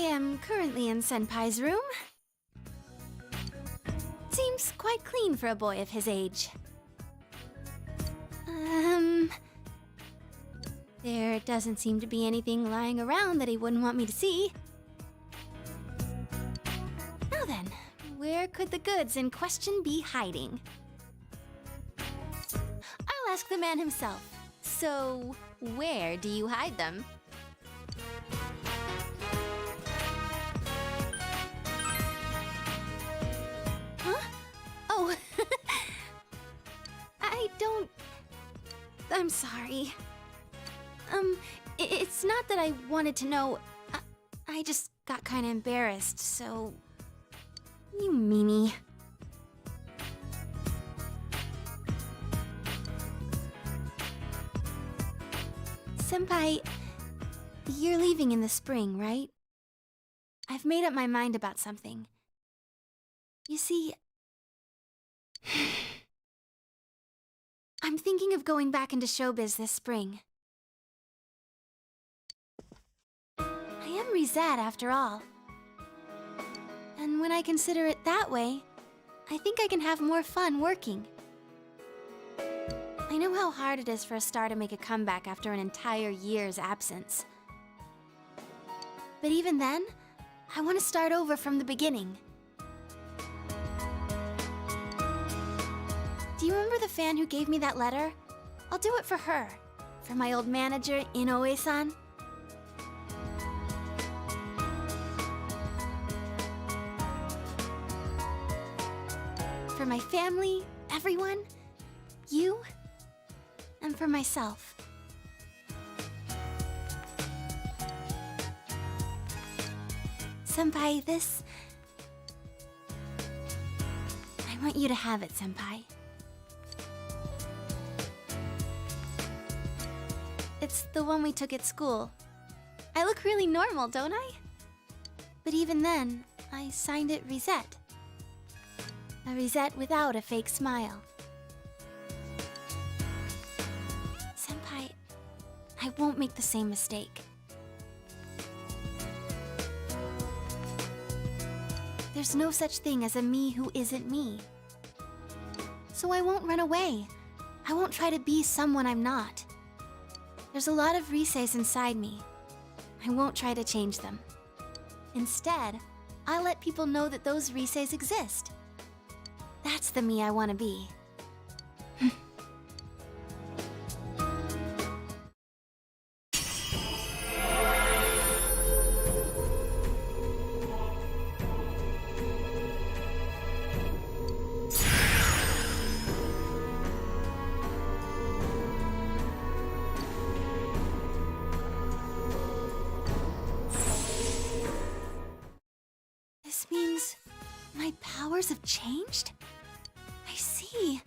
am currently in Senpai's room. Seems quite clean for a boy of his age. There doesn't seem to be anything lying around that he wouldn't want me to see. Now then, where could the goods in question be hiding? I'll ask the man himself. So, where do you hide them? Huh? Oh, I'm sorry. It's not that I wanted to know. I just got kind of embarrassed, so... You meanie. Senpai, you're leaving in the spring, right? I've made up my mind about something. You see... I'm thinking of going back into showbiz this spring. I am Rizette, after all. And when I consider it that way, I think I can have more fun working. I know how hard it is for a star to make a comeback after an entire year's absence. But even then, I want to start over from the beginning. Do you remember the fan who gave me that letter? I'll do it for her. For my old manager, Inoue-san. For my family, everyone, you, and for myself. Senpai, this... I want you to have it, Senpai. It's the one we took at school. I look really normal, don't I? But even then, I signed it Rizette. A Rizette without a fake smile. Senpai, I won't make the same mistake. There's no such thing as a me who isn't me. So I won't run away. I won't try to be someone I'm not. There's a lot of Riseis inside me. I won't try to change them. Instead, I'll let people know that those Riseis exist. That's the me I want to be. This means my powers have changed? I see.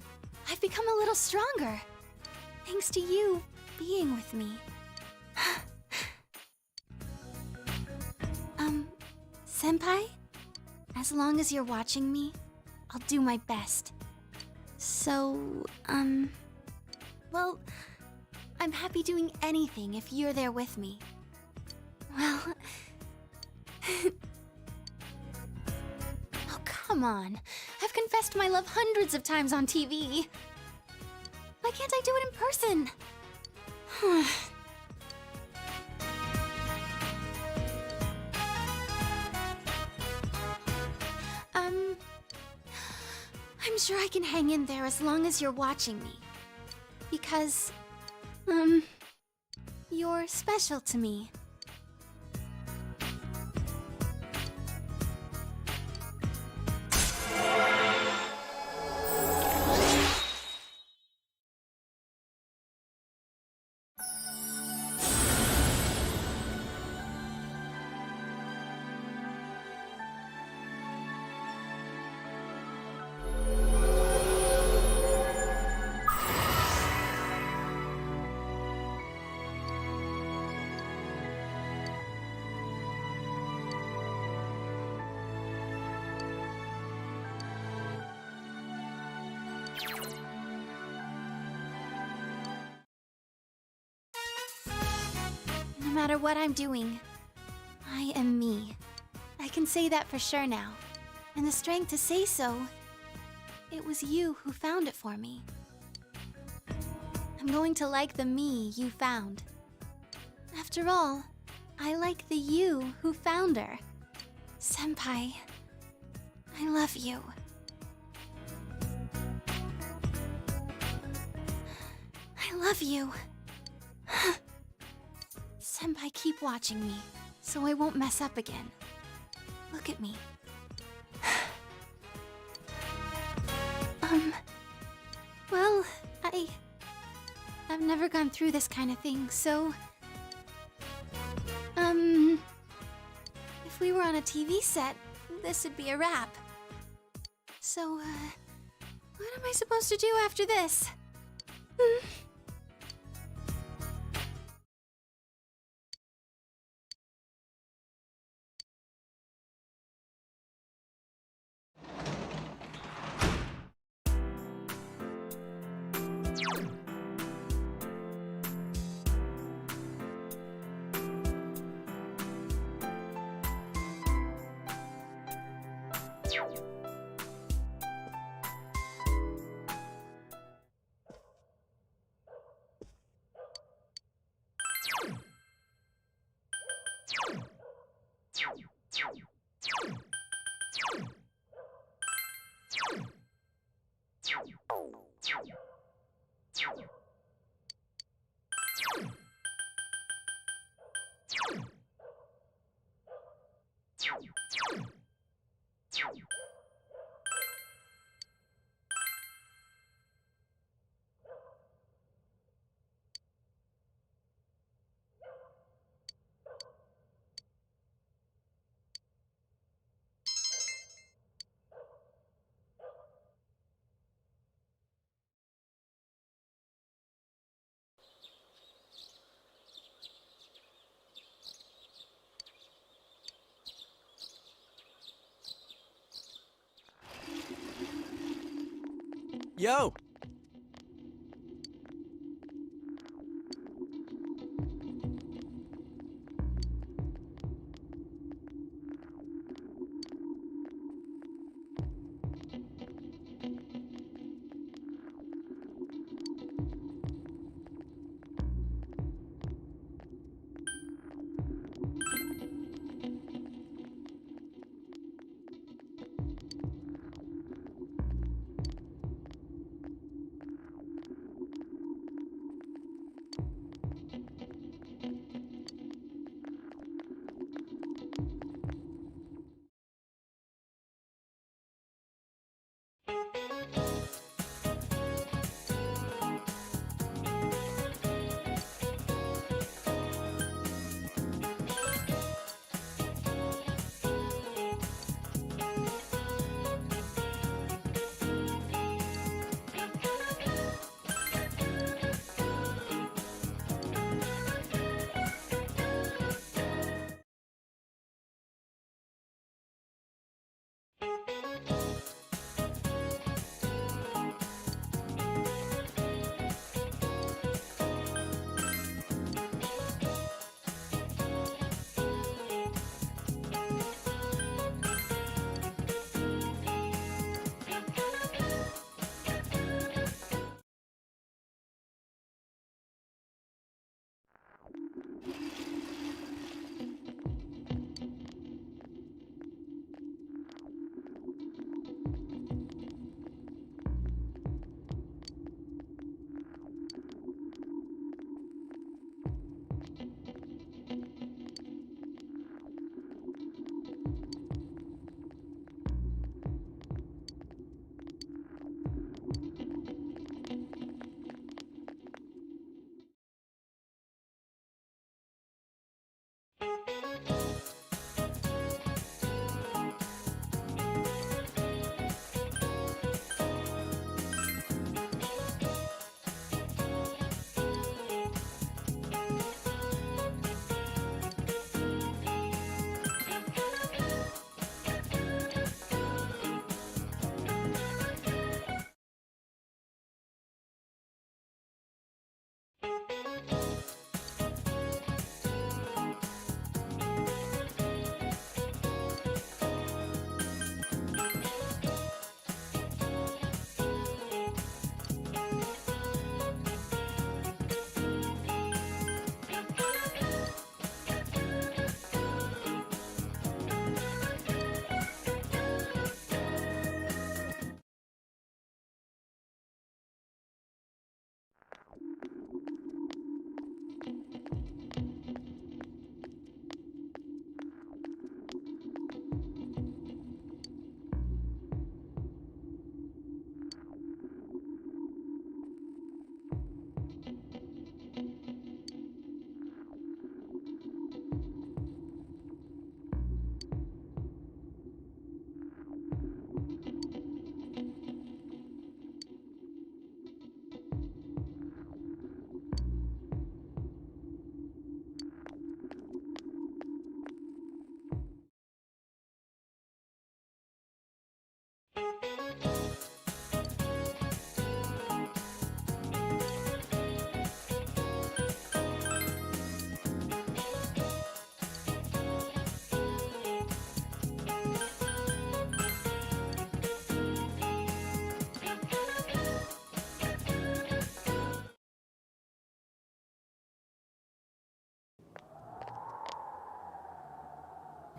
I've become a little stronger. Thanks to you being with me. Senpai? As long as you're watching me, I'll do my best. So, well, I'm happy doing anything if you're there with me. Well... Oh, come on. I've confessed my love hundreds of times on TV. Why can't I do it in person? I'm sure I can hang in there as long as you're watching me. Because, you're special to me. No matter what I'm doing, I am me. I can say that for sure now. And the strength to say so. It was you who found it for me. I'm going to like the me you found. After all, I like the you who found her. Senpai, I love you. I love you. Senpai, keep watching me, so I won't mess up again. Look at me. Well, I've never gone through this kind of thing, so... If we were on a TV set, this would be a wrap. So, what am I supposed to do after this? Yo!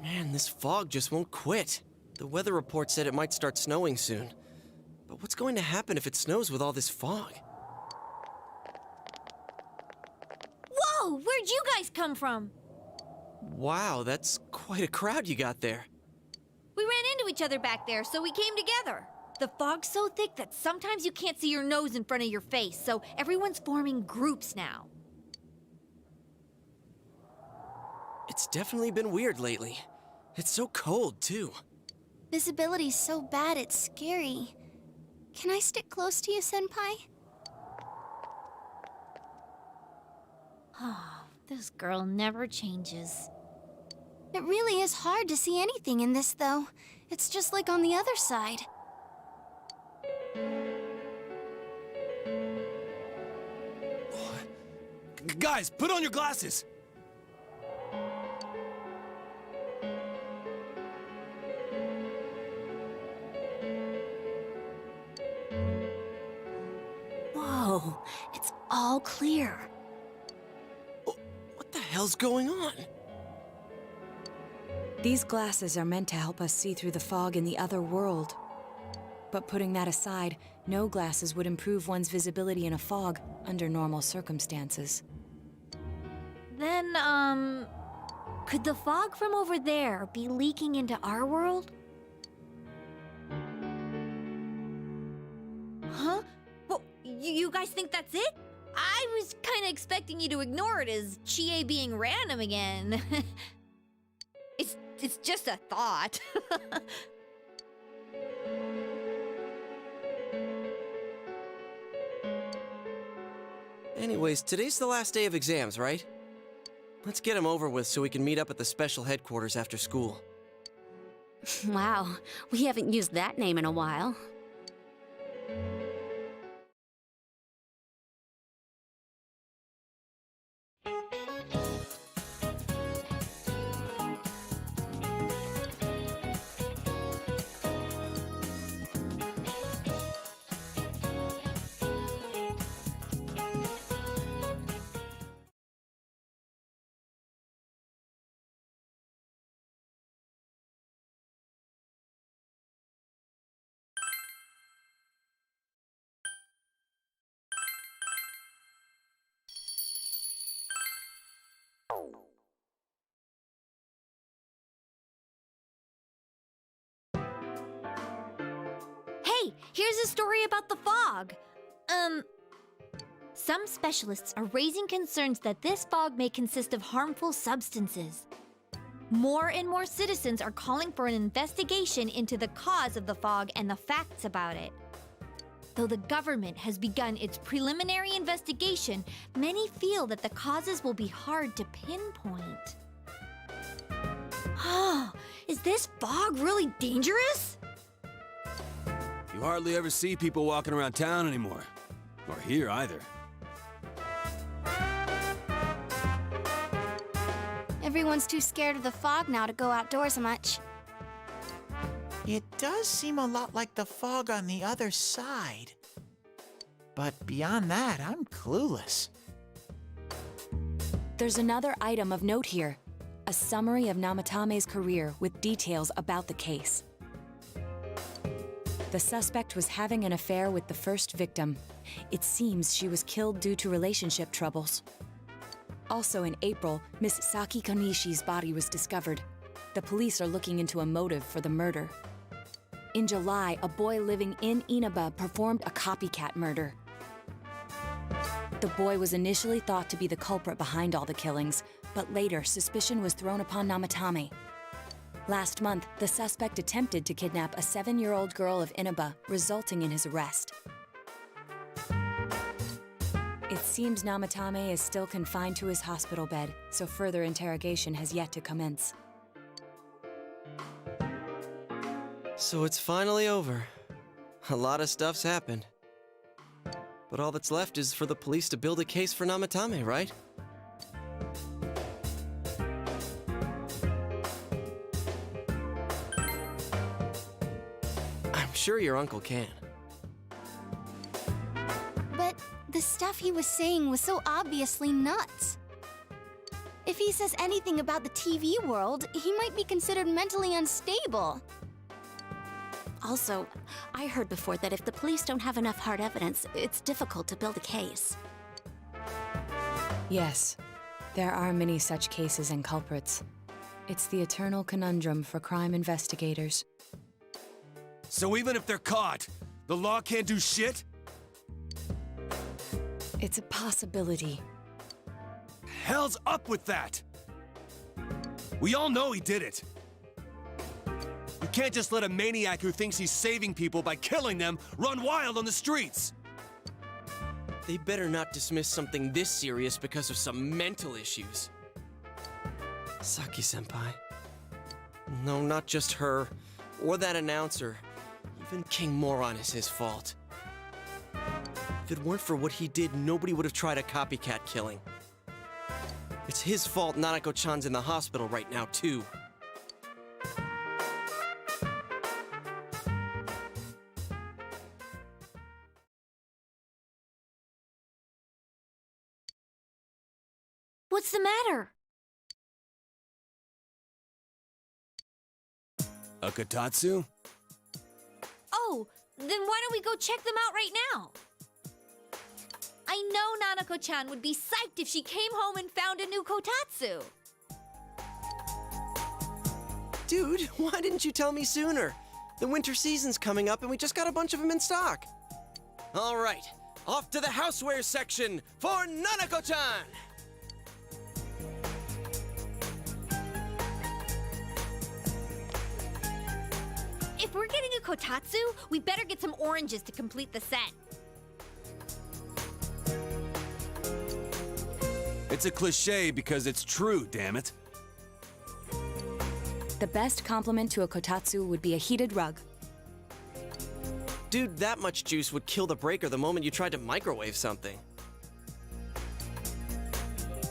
Man, this fog just won't quit. The weather report said it might start snowing soon. But what's going to happen if it snows with all this fog? Whoa! Where'd you guys come from? Wow, that's quite a crowd you got there. We ran into each other back there, so we came together. The fog's so thick that sometimes you can't see your nose in front of your face, so everyone's forming groups now. It's definitely been weird lately. It's so cold, too. Visibility's so bad it's scary. Can I stick close to you, Senpai? Oh, this girl never changes. It really is hard to see anything in this, though. It's just like on the other side. Guys, put on your glasses! Whoa, it's all clear. What the hell's going on? These glasses are meant to help us see through the fog in the other world. But putting that aside, no glasses would improve one's visibility in a fog under normal circumstances. Then, could the fog from over there be leaking into our world? Huh? Well, you guys think that's it? I was kind of expecting you to ignore it as Chie being random again. It's just a thought. Anyways, today's the last day of exams, right? Let's get them over with so we can meet up at the special headquarters after school. Wow, we haven't used that name in a while. Hey, here's a story about the fog. Some specialists are raising concerns that this fog may consist of harmful substances. More and more citizens are calling for an investigation into the cause of the fog and the facts about it. Though the government has begun its preliminary investigation, many feel that the causes will be hard to pinpoint. Is this fog really dangerous? You hardly ever see people walking around town anymore. Or here either. Everyone's too scared of the fog now to go outdoors much. It does seem a lot like the fog on the other side. But beyond that, I'm clueless. There's another item of note here. A summary of Namatame's career with details about the case. The suspect was having an affair with the first victim. It seems she was killed due to relationship troubles. Also in April, Miss Saki Konishi's body was discovered. The police are looking into a motive for the murder. In July, a boy living in Inaba performed a copycat murder. The boy was initially thought to be the culprit behind all the killings, but later suspicion was thrown upon Namatame. Last month, the suspect attempted to kidnap a 7-year-old girl of Inaba, resulting in his arrest. It seems Namatame is still confined to his hospital bed, so further interrogation has yet to commence. So it's finally over. A lot of stuff's happened. But all that's left is for the police to build a case for Namatame, right? I'm sure your uncle can. But the stuff he was saying was so obviously nuts. If he says anything about the TV world, he might be considered mentally unstable. Also, I heard before that if the police don't have enough hard evidence, it's difficult to build a case. Yes, there are many such cases and culprits. It's the eternal conundrum for crime investigators. So even if they're caught, the law can't do shit? It's a possibility. Hell's up with that! We all know he did it. You can't just let a maniac who thinks he's saving people by killing them run wild on the streets! They better not dismiss something this serious because of some mental issues. Saki-senpai. No, not just her, or that announcer. Even King Moron is his fault. If it weren't for what he did, nobody would have tried a copycat killing. It's his fault Nanako-chan's in the hospital right now, too. What's the matter? A Kotatsu? Oh, then why don't we go check them out right now? I know Nanako-chan would be psyched if she came home and found a new Kotatsu. Dude, why didn't you tell me sooner? The winter season's coming up and we just got a bunch of them in stock. All right, off to the houseware section for Nanako-chan! If we're getting a Kotatsu, we better get some oranges to complete the set. It's a cliche because it's true, damn it. The best compliment to a kotatsu would be a heated rug. Dude, that much juice would kill the breaker the moment you tried to microwave something.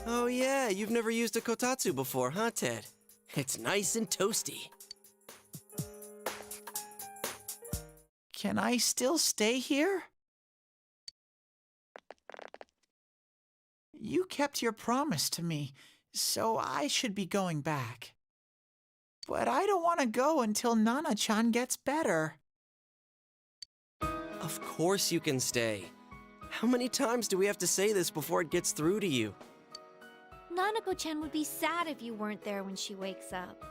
Oh yeah, you've never used a kotatsu before, huh, Ted? It's nice and toasty. Can I still stay here? You kept your promise to me, so I should be going back. But I don't want to go until Nana-chan gets better. Of course you can stay. How many times do we have to say this before it gets through to you? Nanako-chan would be sad if you weren't there when she wakes up.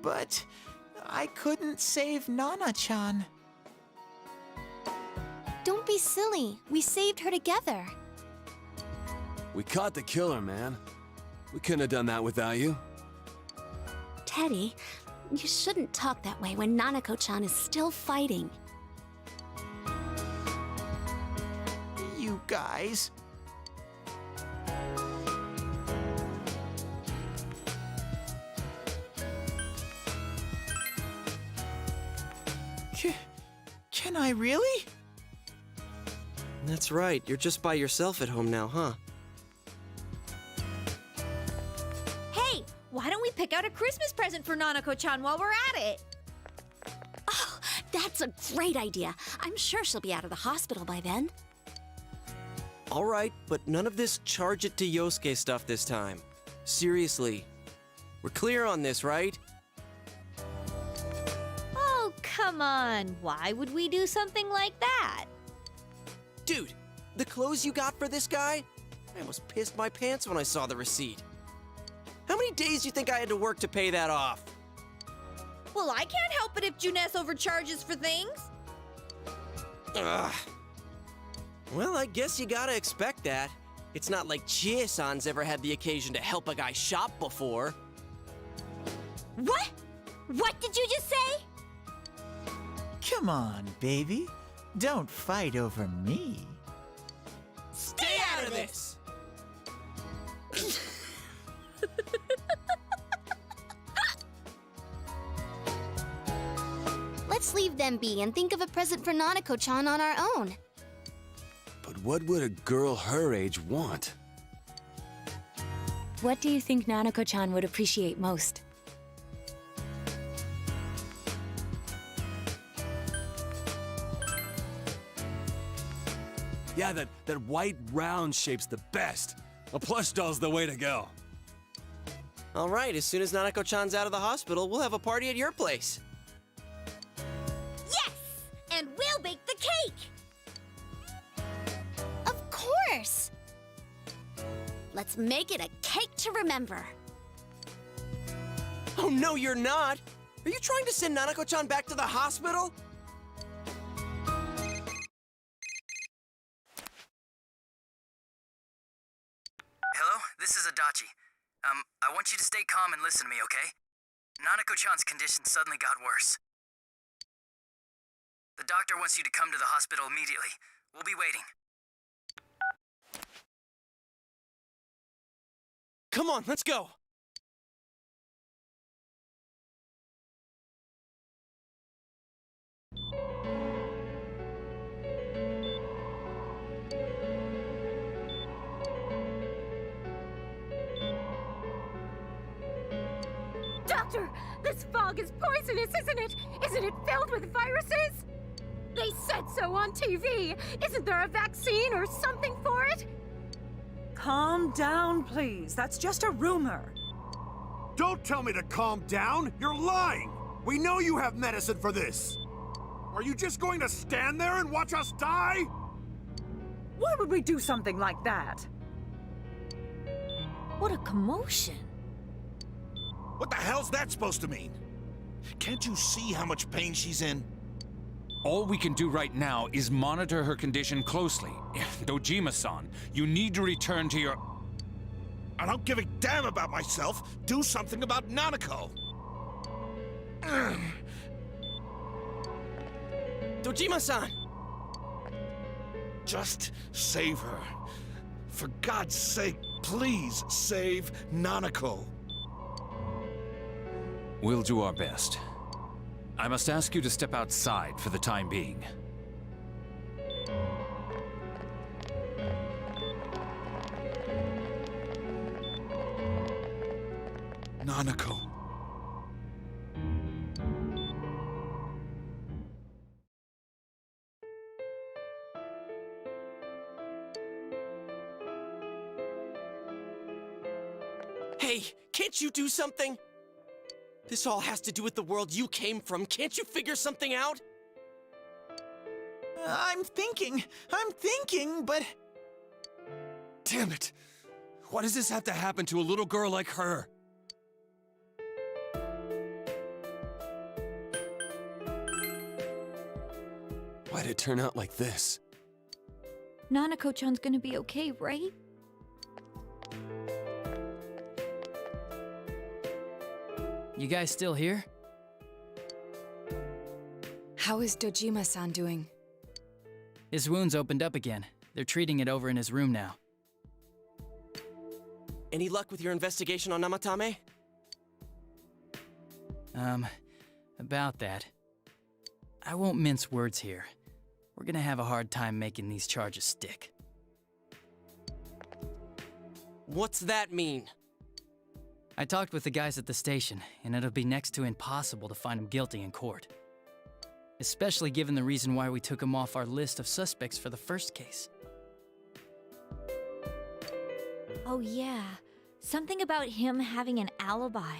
But I couldn't save Nana-chan. Don't be silly. We saved her together. We caught the killer, man. We couldn't have done that without you. Teddy, you shouldn't talk that way when Nanako-chan is still fighting. You guys. Can I really? That's right, you're just by yourself at home now, huh? Hey, why don't we pick out a Christmas present for Nanako-chan while we're at it? Oh, that's a great idea. I'm sure she'll be out of the hospital by then. All right, but none of this charge it to Yosuke stuff this time. Seriously. We're clear on this, right? Oh, come on. Why would we do something like that? Dude, the clothes you got for this guy? I almost pissed my pants when I saw the receipt. How many days do you think I had to work to pay that off? Well, I can't help it if Junes overcharges for things. Ugh. Well, I guess you gotta expect that. It's not like Chie-san's ever had the occasion to help a guy shop before. What? What did you just say? Come on, baby. Don't fight over me. Stay out of this! Let's leave them be and think of a present for Nanako-chan on our own. But what would a girl her age want? What do you think Nanako-chan would appreciate most? Yeah, that white round shape's the best. A plush doll's the way to go. All right, as soon as Nanako-chan's out of the hospital, we'll have a party at your place. Yes! And we'll bake the cake! Of course! Let's make it a cake to remember. Oh, no, you're not! Are you trying to send Nanako-chan back to the hospital? Hello, this is Adachi. I want you to stay calm and listen to me, okay? Nanako-chan's condition suddenly got worse. The doctor wants you to come to the hospital immediately. We'll be waiting. Come on, let's go! Doctor, this fog is poisonous, isn't it? Isn't it filled with viruses? They said so on TV. Isn't there a vaccine or something for it? Calm down, please. That's just a rumor. Don't tell me to calm down! You're lying! We know you have medicine for this! Are you just going to stand there and watch us die? Why would we do something like that? What a commotion. What the hell's that supposed to mean? Can't you see how much pain she's in? All we can do right now is monitor her condition closely. Dojima-san, you need to return to your... I don't give a damn about myself. Do something about Nanako. Dojima-san! Just save her. For God's sake, please save Nanako. We'll do our best. I must ask you to step outside for the time being. Nanako. Hey, can't you do something? This all has to do with the world you came from. Can't you figure something out? I'm thinking, but... Damn it! Why does this have to happen to a little girl like her? Why'd it turn out like this? Nanako-chan's gonna be okay, right? You guys still here? How is Dojima-san doing? His wound's opened up again. They're treating it over in his room now. Any luck with your investigation on Namatame? About that. I won't mince words here. We're gonna have a hard time making these charges stick. What's that mean? I talked with the guys at the station, and it'll be next to impossible to find him guilty in court. Especially given the reason why we took him off our list of suspects for the first case. Oh yeah, something about him having an alibi.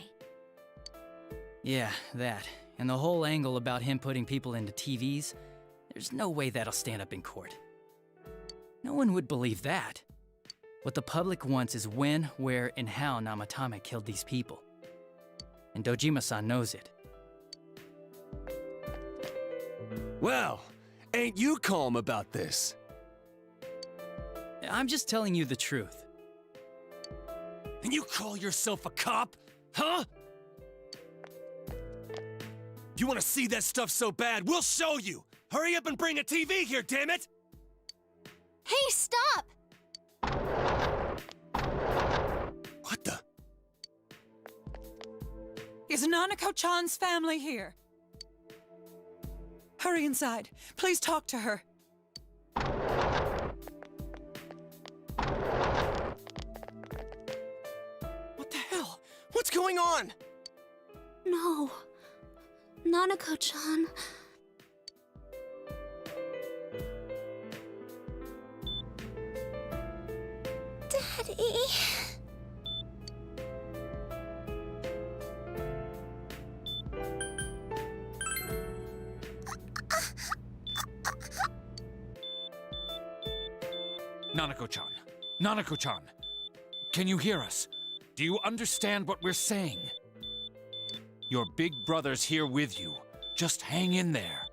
Yeah, that. And the whole angle about him putting people into TVs, there's no way that'll stand up in court. No one would believe that. What the public wants is when, where, and how Namatame killed these people. And Dojima-san knows it. Well, ain't you calm about this? I'm just telling you the truth. And you call yourself a cop? Huh? You want to see that stuff so bad, we'll show you! Hurry up and bring a TV here, damn it! Hey, stop! What the? Is Nanako-chan's family here? Hurry inside. Please talk to her. What the hell? What's going on? No. Nanako-chan. Daddy. Nanako-chan! Nanako-chan! Can you hear us? Do you understand what we're saying? Your big brother's here with you. Just hang in there.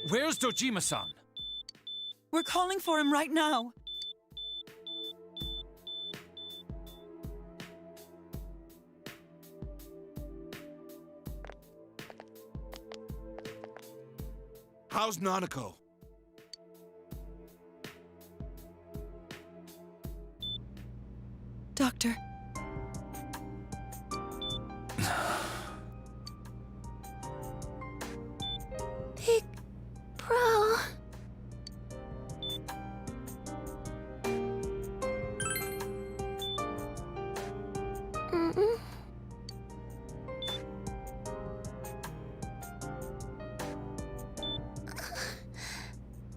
Where's Dojima-san? We're calling for him right now. How's Nanako? Doctor. Big Bro.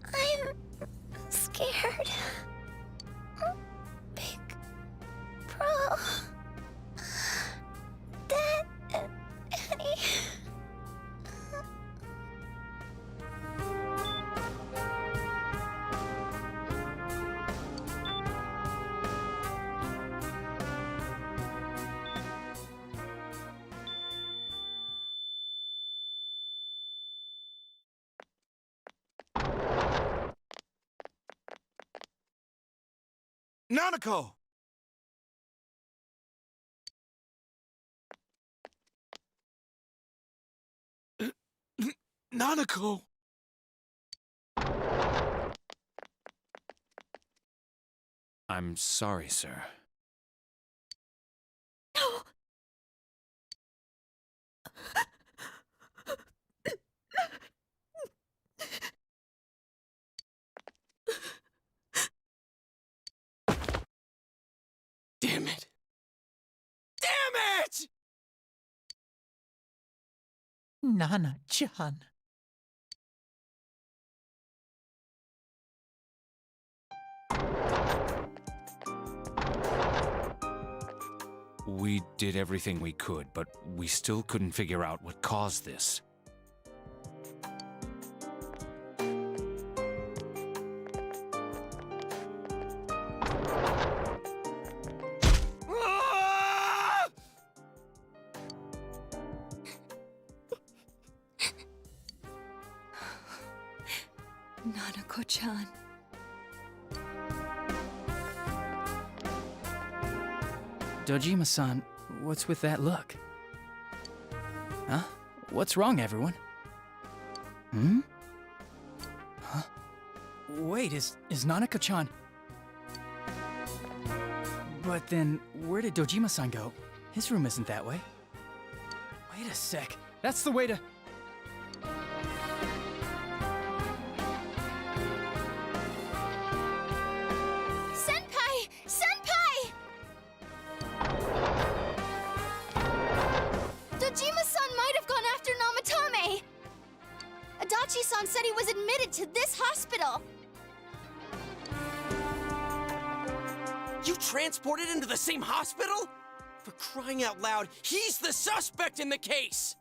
I'm scared. Big Bro. Dad and Annie. Nanako! Nanako! I'm sorry, sir. No! Damn it! Damn it! Nana-chan. We did everything we could, but we still couldn't figure out what caused this. Nanako-chan. Dojima-san, what's with that look? Huh? What's wrong, everyone? Hmm? Huh? Wait, is Nanako-chan... But then, where did Dojima-san go? His room isn't that way. Wait a sec. That's the way to... Senpai! Senpai! Dojima-san might have gone after Namatame! Adachi-san said he was admitted to this hospital! You transported him to the same hospital? For crying out loud, he's the suspect in the case!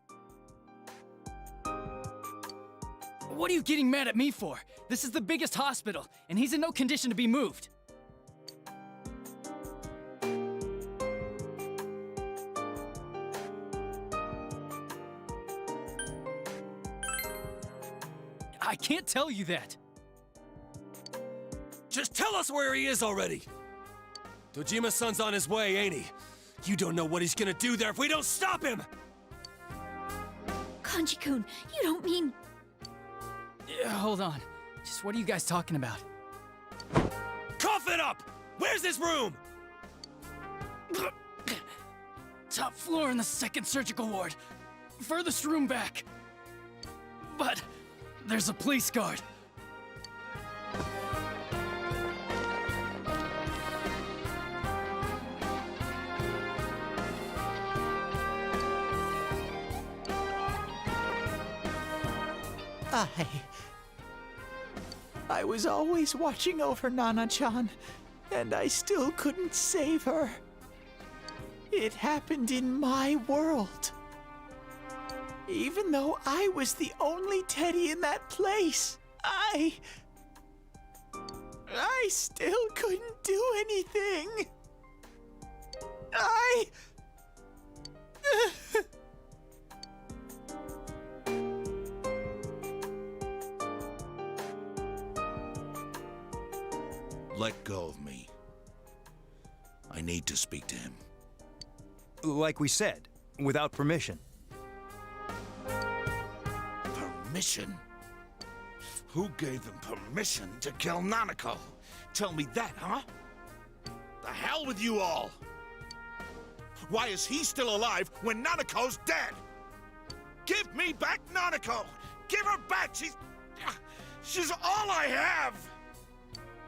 What are you getting mad at me for? This is the biggest hospital, and he's in no condition to be moved. I can't tell you that. Just tell us where he is already! Dojima-san's on his way, ain't he? You don't know what he's gonna do there if we don't stop him! Kanji-kun, you don't mean... Hold on. Just what are you guys talking about? Cough it up! Where's his room? Top floor in the second surgical ward. Furthest room back. But there's a police guard. I was always watching over Nana-chan, and I still couldn't save her. It happened in my world. Even though I was the only Teddy in that place, I still couldn't do anything. Let go of me. I need to speak to him. Like we said, without permission. Permission? Who gave them permission to kill Nanako? Tell me that, huh? The hell with you all! Why is he still alive when Nanako's dead? Give me back Nanako! Give her back! She's all I have!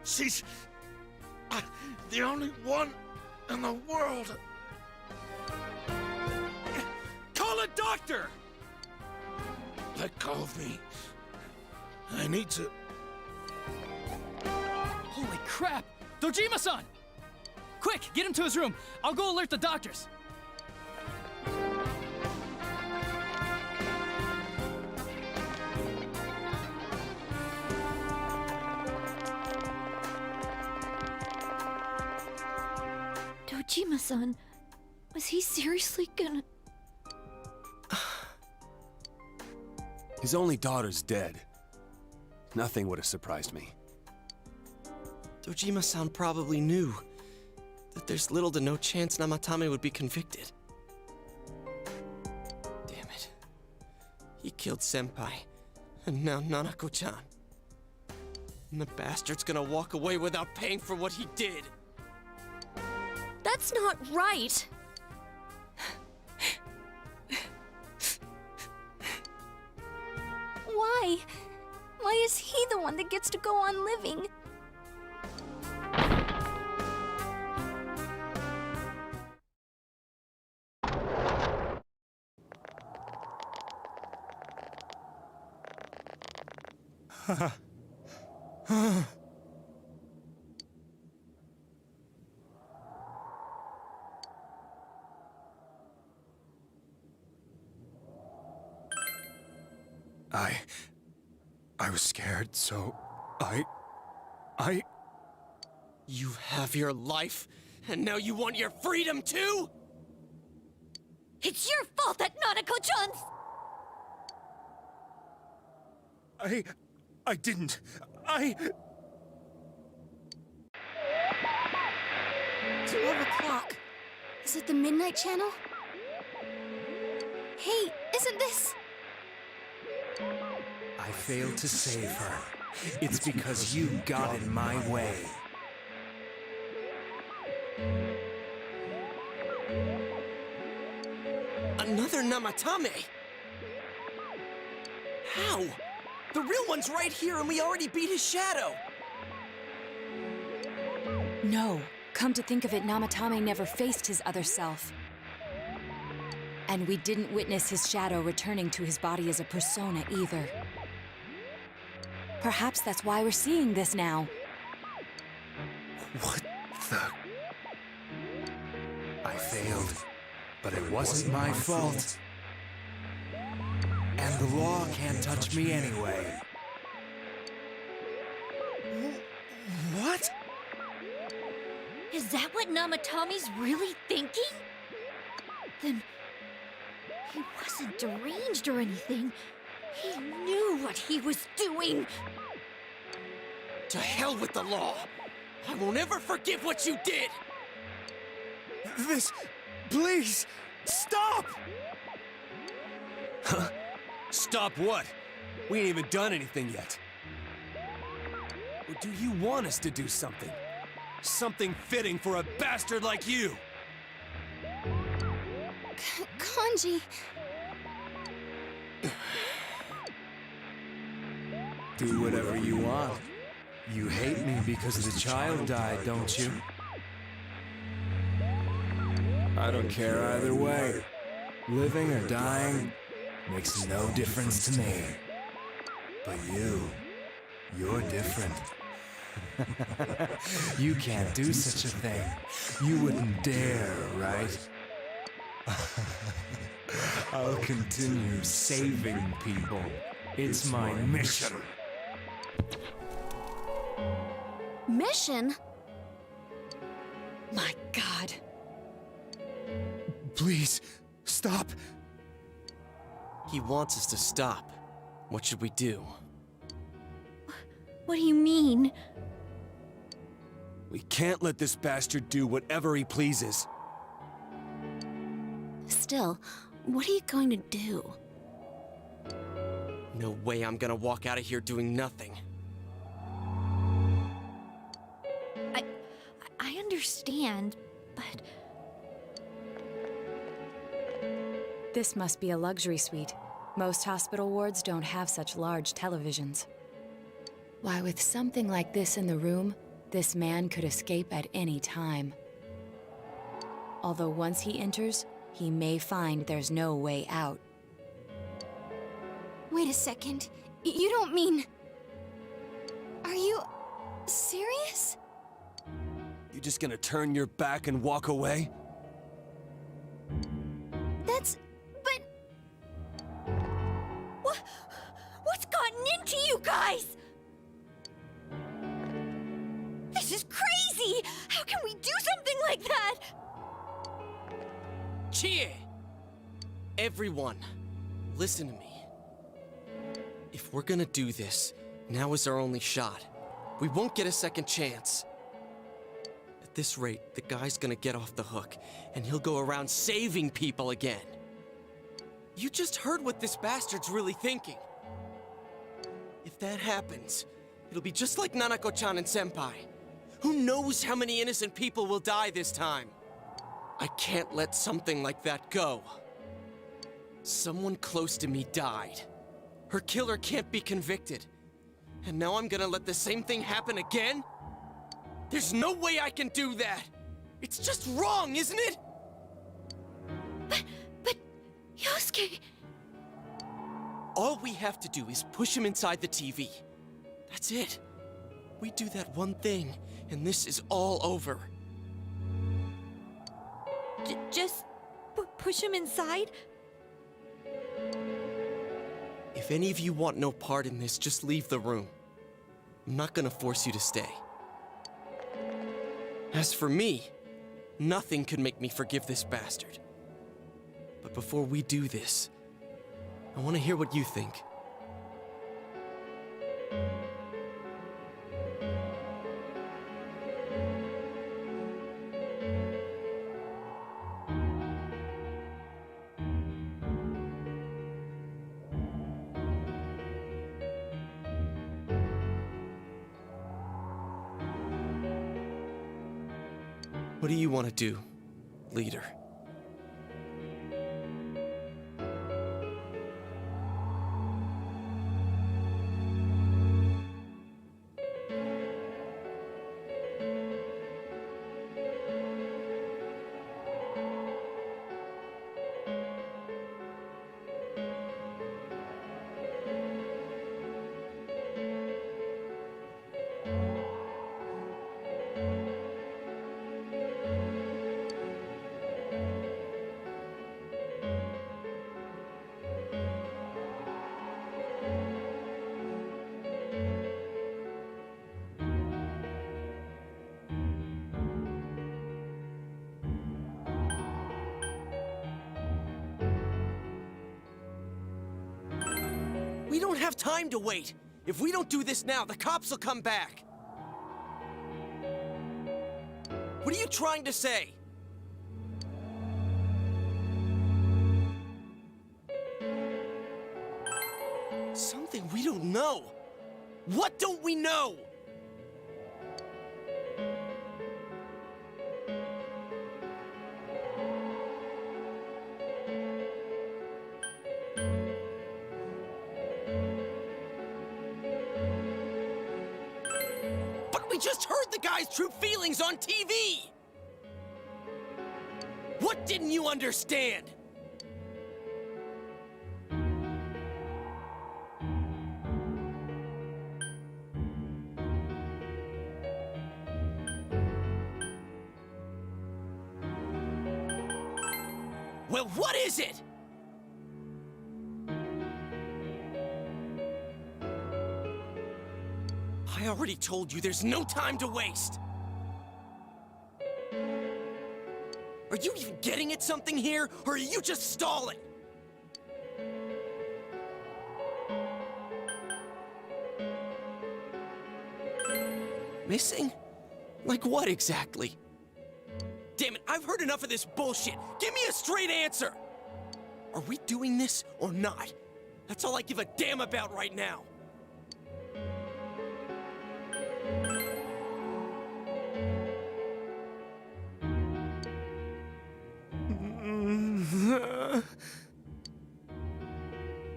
She's the only one in the world. Call a doctor! Let go of me. I need to... Holy crap! Dojima-san! Quick, get him to his room. I'll go alert the doctors. Dojima-san, was he seriously gonna... His only daughter's dead. Nothing would have surprised me. Dojima-san probably knew that there's little to no chance Namatame would be convicted. Damn it. He killed Senpai, and now Nanako-chan. And the bastard's gonna walk away without paying for what he did. That's not right. Why? Why is he the one that gets to go on living? I was scared, so I... You have your life, and now you want your freedom too? It's your fault that Nanako-chan's... I didn't. 12 o'clock. Is it the Midnight Channel? Hey, isn't this... I failed to save her. It's because you got in my way. Another Namatame? How? The real one's right here and we already beat his shadow! No. Come to think of it, Namatame never faced his other self. And we didn't witness his shadow returning to his body as a persona either. Perhaps that's why we're seeing this now. What the... I failed, but it wasn't my fault. And the law can't touch me anyway. What? Is that what Namatame's really thinking? Then... he wasn't deranged or anything. He knew what he was doing! To hell with the law! I won't ever forgive what you did! This... please! Stop! Huh? Stop what? We ain't even done anything yet. Or do you want us to do something? Something fitting for a bastard like you! Kanji... Do whatever you want. You hate me because the child died, don't you? I don't care either way. Living or dying makes no difference to me. But you're different. You can't do such a thing. You wouldn't dare, right? I'll continue saving people. It's my mission. Mission? My God. Please, stop. He wants us to stop. What should we do? What do you mean? We can't let this bastard do whatever he pleases. Still, what are you going to do? No way I'm gonna walk out of here doing nothing. I understand, but... This must be a luxury suite. Most hospital wards don't have such large televisions. Why, with something like this in the room, this man could escape at any time. Although once he enters, he may find there's no way out. Wait a second. You don't mean... Are you... serious? You just gonna turn your back and walk away? That's... but... What's gotten into you guys? This is crazy! How can we do something like that? Chie! Everyone, listen to me. If we're gonna do this, now is our only shot. We won't get a second chance. At this rate, the guy's gonna get off the hook, and he'll go around saving people again. You just heard what this bastard's really thinking. If that happens, it'll be just like Nanako-chan and Senpai. Who knows how many innocent people will die this time? I can't let something like that go. Someone close to me died. Her killer can't be convicted. And now I'm gonna let the same thing happen again? There's no way I can do that! It's just wrong, isn't it? But... Yosuke... All we have to do is push him inside the TV. That's it. We do that one thing, and this is all over. Just push him inside? If any of you want no part in this, just leave the room. I'm not gonna force you to stay. As for me, nothing could make me forgive this bastard. But before we do this, I want to hear what you think. What do you want to do, leader? We don't have time to wait. If we don't do this now, the cops will come back. What are you trying to say? Something we don't know. What don't we know? We just heard the guy's true feelings on TV! What didn't you understand? Well, what is it? I already told you there's no time to waste. Are you even getting at something here, or are you just stalling? Missing? Like what exactly? Damn it, I've heard enough of this bullshit. Give me a straight answer. Are we doing this or not? That's all I give a damn about right now.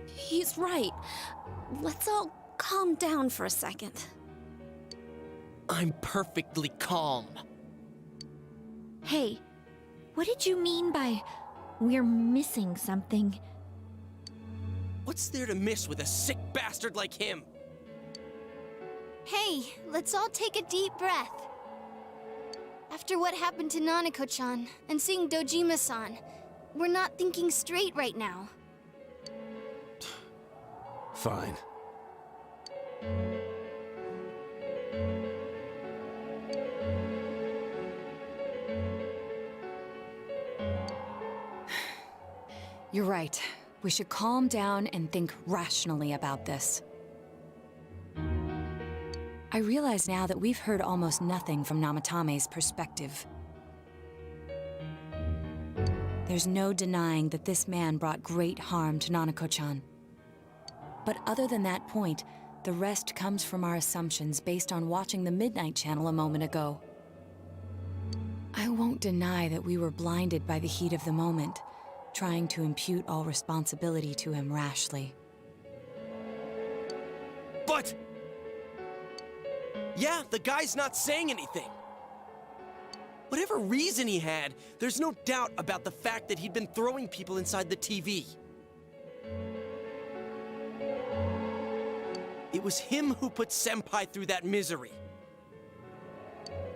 He's right. Let's all calm down for a second. I'm perfectly calm. Hey, what did you mean by we're missing something? What's there to miss with a sick bastard like him? Hey, let's all take a deep breath. After what happened to Nanako-chan and seeing Dojima-san, we're not thinking straight right now. Fine. You're right. We should calm down and think rationally about this. I realize now that we've heard almost nothing from Namatame's perspective. There's no denying that this man brought great harm to Nanako-chan. But other than that point, the rest comes from our assumptions based on watching the Midnight Channel a moment ago. I won't deny that we were blinded by the heat of the moment, trying to impute all responsibility to him rashly. But... yeah, the guy's not saying anything. Whatever reason he had, there's no doubt about the fact that he'd been throwing people inside the TV. It was him who put Senpai through that misery.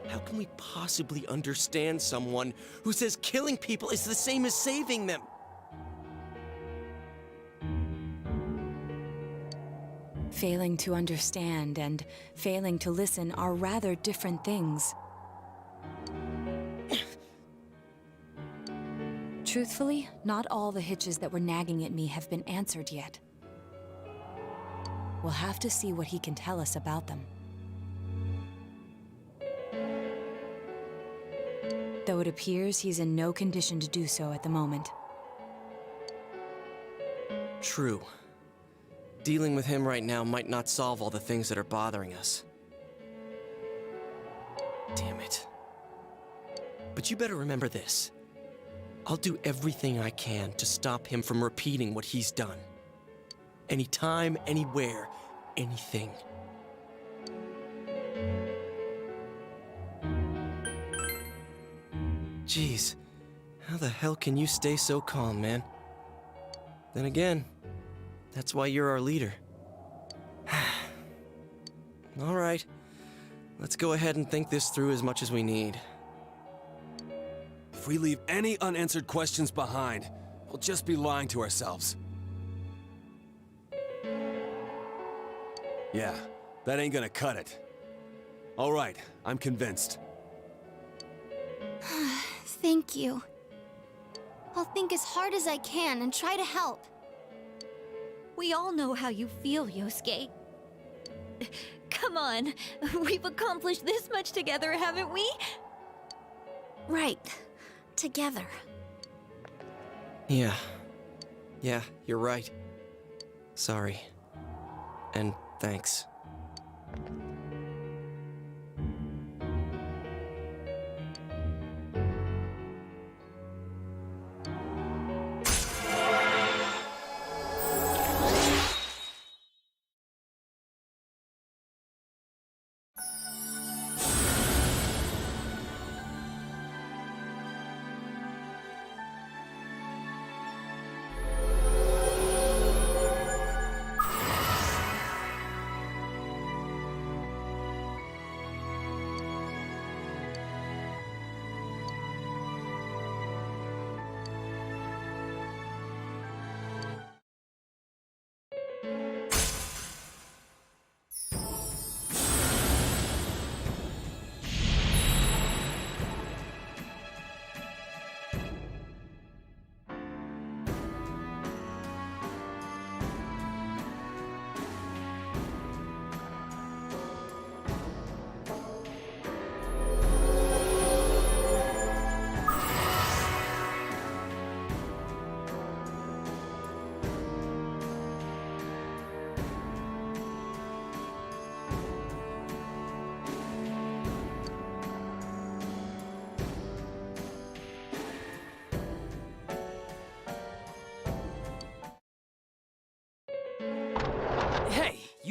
How can we possibly understand someone who says killing people is the same as saving them? Failing to understand and failing to listen are rather different things. Truthfully, not all the hitches that were nagging at me have been answered yet. We'll have to see what he can tell us about them. Though it appears he's in no condition to do so at the moment. True. Dealing with him right now might not solve all the things that are bothering us. Damn it. But you better remember this. I'll do everything I can to stop him from repeating what he's done. Anytime, anywhere, anything. Jeez, how the hell can you stay so calm, man? Then again, that's why you're our leader. All right, let's go ahead and think this through as much as we need. If we leave any unanswered questions behind, we'll just be lying to ourselves. Yeah, that ain't gonna cut it. All right, I'm convinced. Thank you. I'll think as hard as I can and try to help. We all know how you feel, Yosuke. Come on, we've accomplished this much together, haven't we? Right. Together. Yeah, you're right. Sorry. And thanks.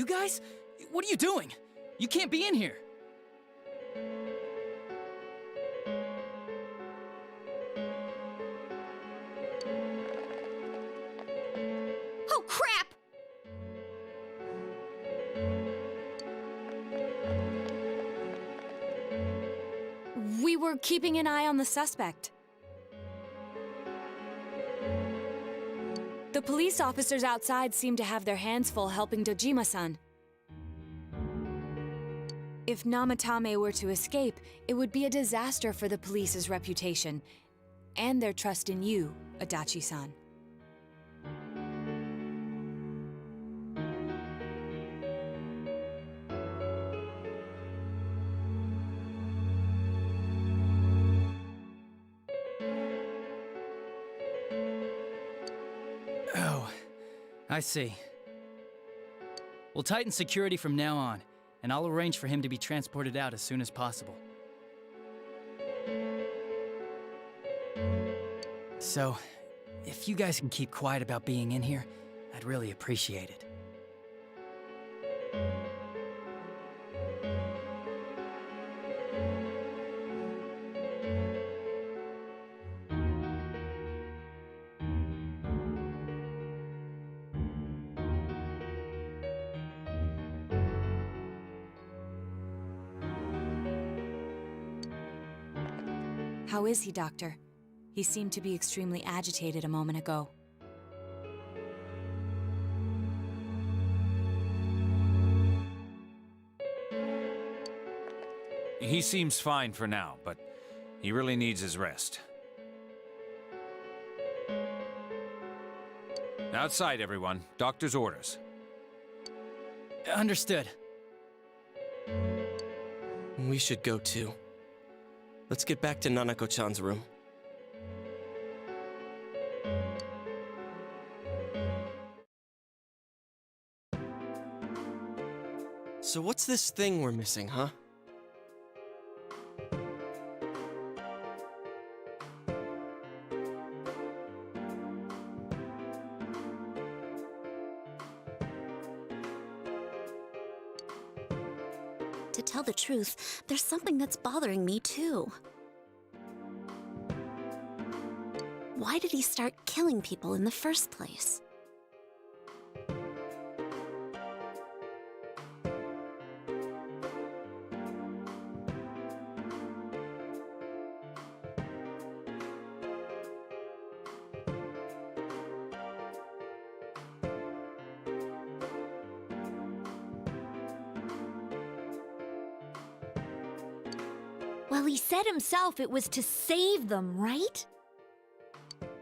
You guys? What are you doing? You can't be in here. Oh, crap! We were keeping an eye on the suspect. The police officers outside seem to have their hands full helping Dojima-san. If Namatame were to escape, it would be a disaster for the police's reputation and their trust in you, Adachi-san. Oh, I see. We'll tighten security from now on, and I'll arrange for him to be transported out as soon as possible. So, if you guys can keep quiet about being in here, I'd really appreciate it. How is he, Doctor? He seemed to be extremely agitated a moment ago. He seems fine for now, but he really needs his rest. Outside, everyone. Doctor's orders. Understood. We should go too. Let's get back to Nanako-chan's room. So what's this thing we're missing, huh? To tell the truth, there's something that's bothering me too. Why did he start killing people in the first place? Well, he said himself it was to save them, right?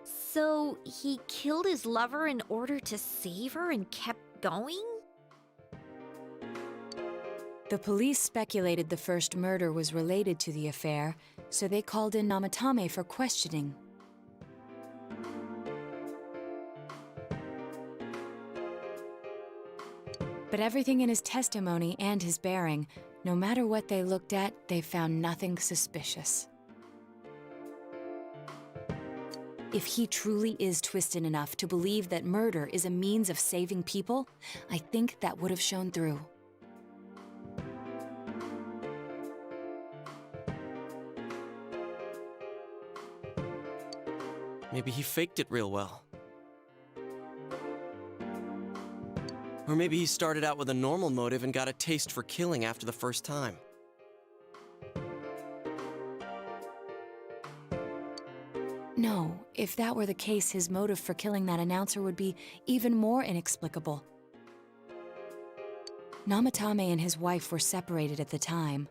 So he killed his lover in order to save her and kept going? The police speculated the first murder was related to the affair, so they called in Namatame for questioning. But everything in his testimony and his bearing, no matter what they looked at, they found nothing suspicious. If he truly is twisted enough to believe that murder is a means of saving people, I think that would have shown through. Maybe he faked it real well. Or maybe he started out with a normal motive and got a taste for killing after the first time. No, if that were the case, his motive for killing that announcer would be even more inexplicable. Namatame and his wife were separated at the time.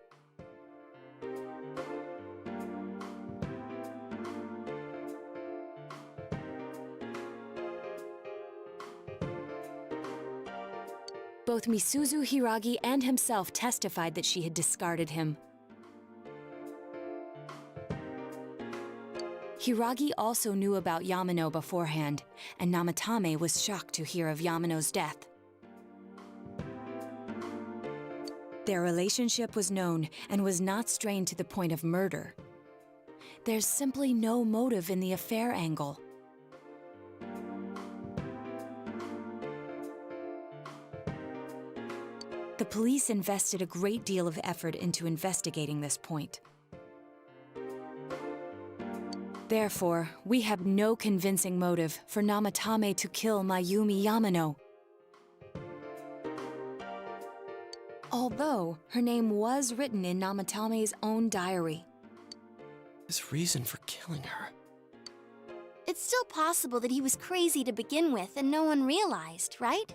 Both Misuzu Hiragi and himself testified that she had discarded him. Hiragi also knew about Yamano beforehand, and Namatame was shocked to hear of Yamano's death. Their relationship was known and was not strained to the point of murder. There's simply no motive in the affair angle. police invested a great deal of effort into investigating this point. Therefore, we have no convincing motive for Namatame to kill Mayumi Yamano. Although her name was written in Namatame's own diary. His reason for killing her. It's still possible that he was crazy to begin with and no one realized, right?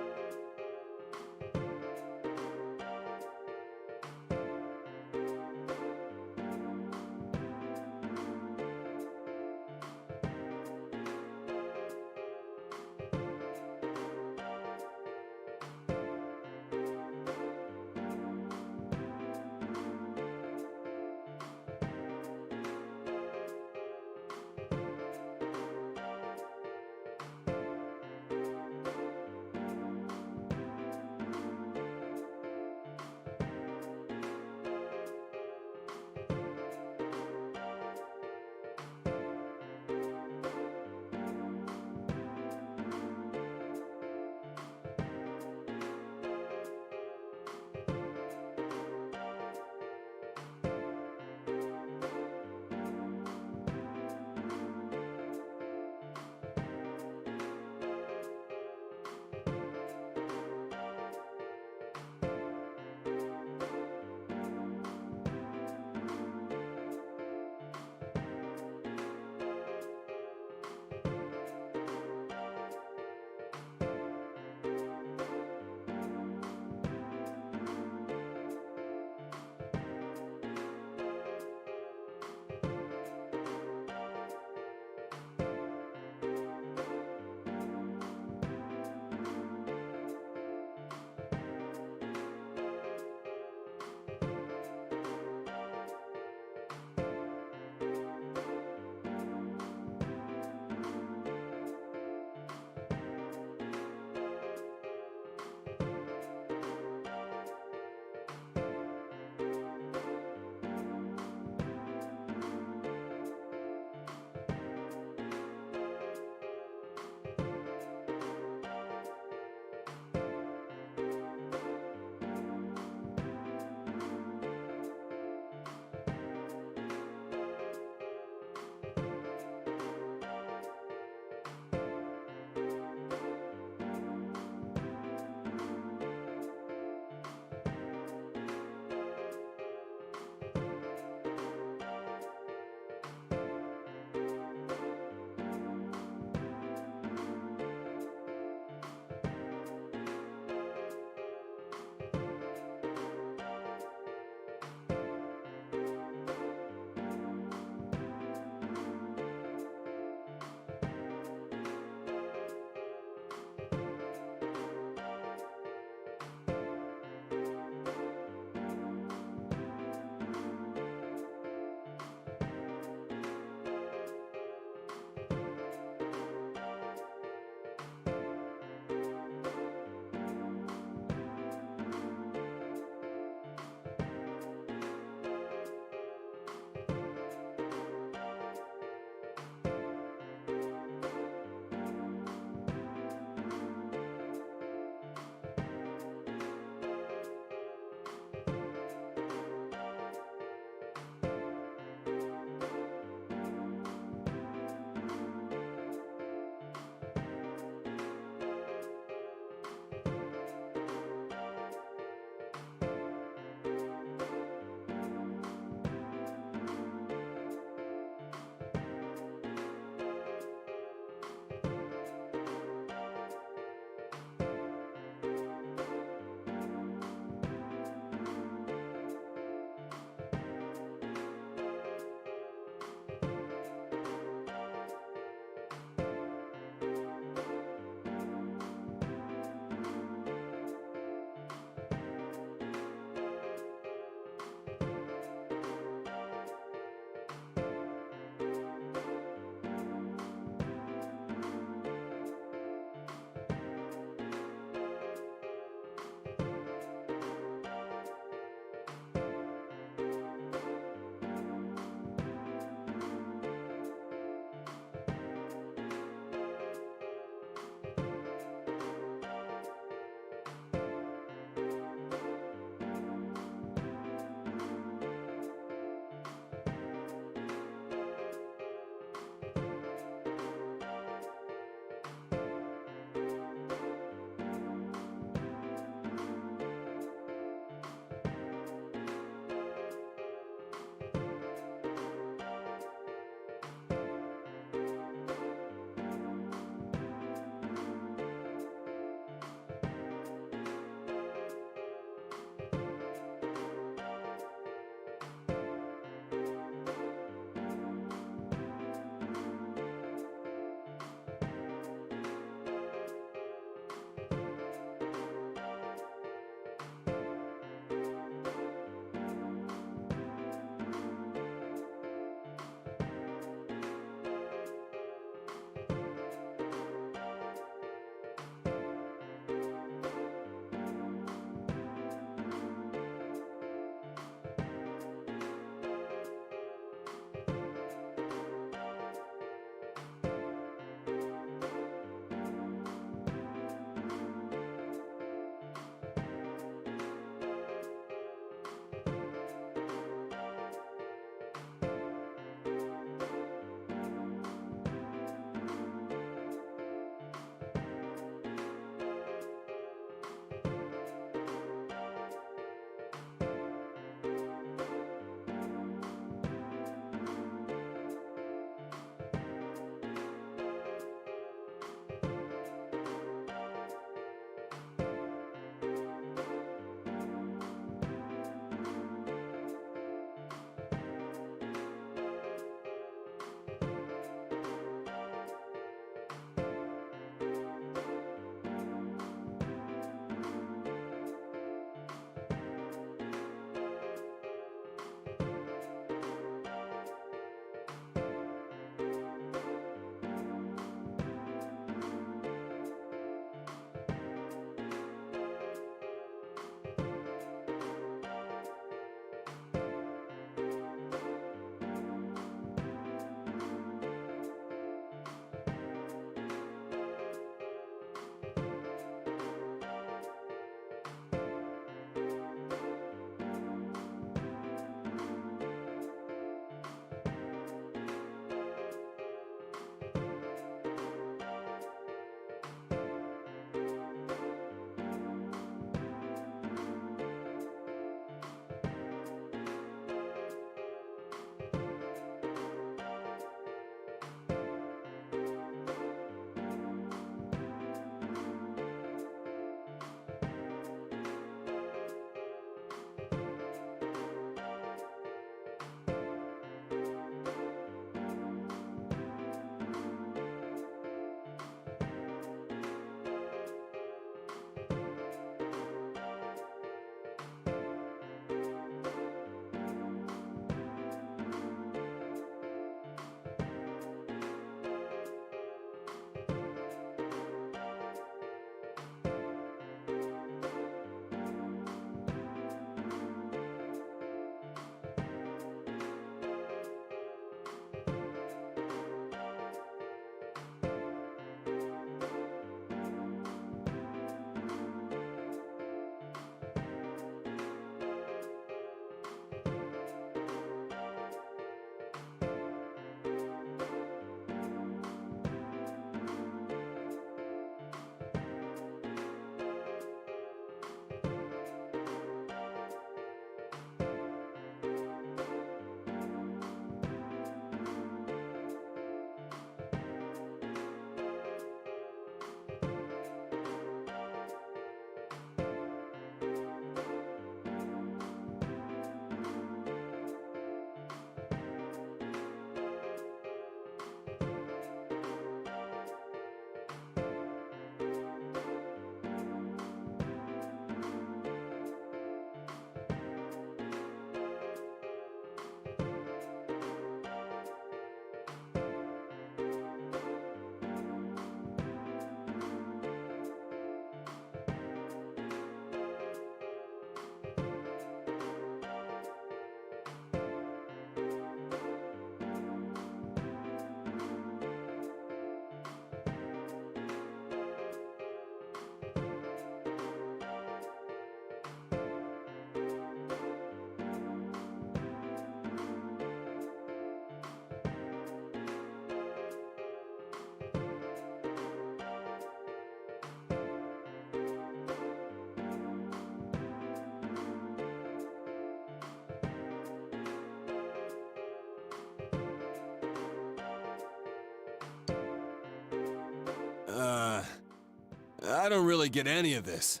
I don't really get any of this.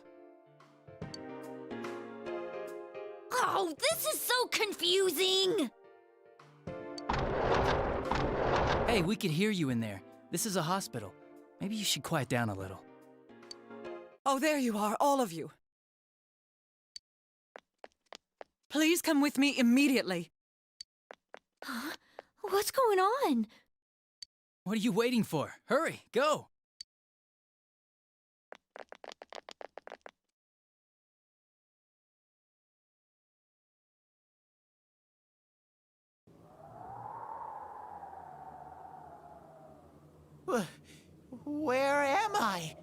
Oh, this is so confusing! Hey, we could hear you in there. This is a hospital. Maybe you should quiet down a little. Oh, there you are, all of you. Please come with me immediately. Huh? What's going on? What are you waiting for? Hurry, go! Where am I?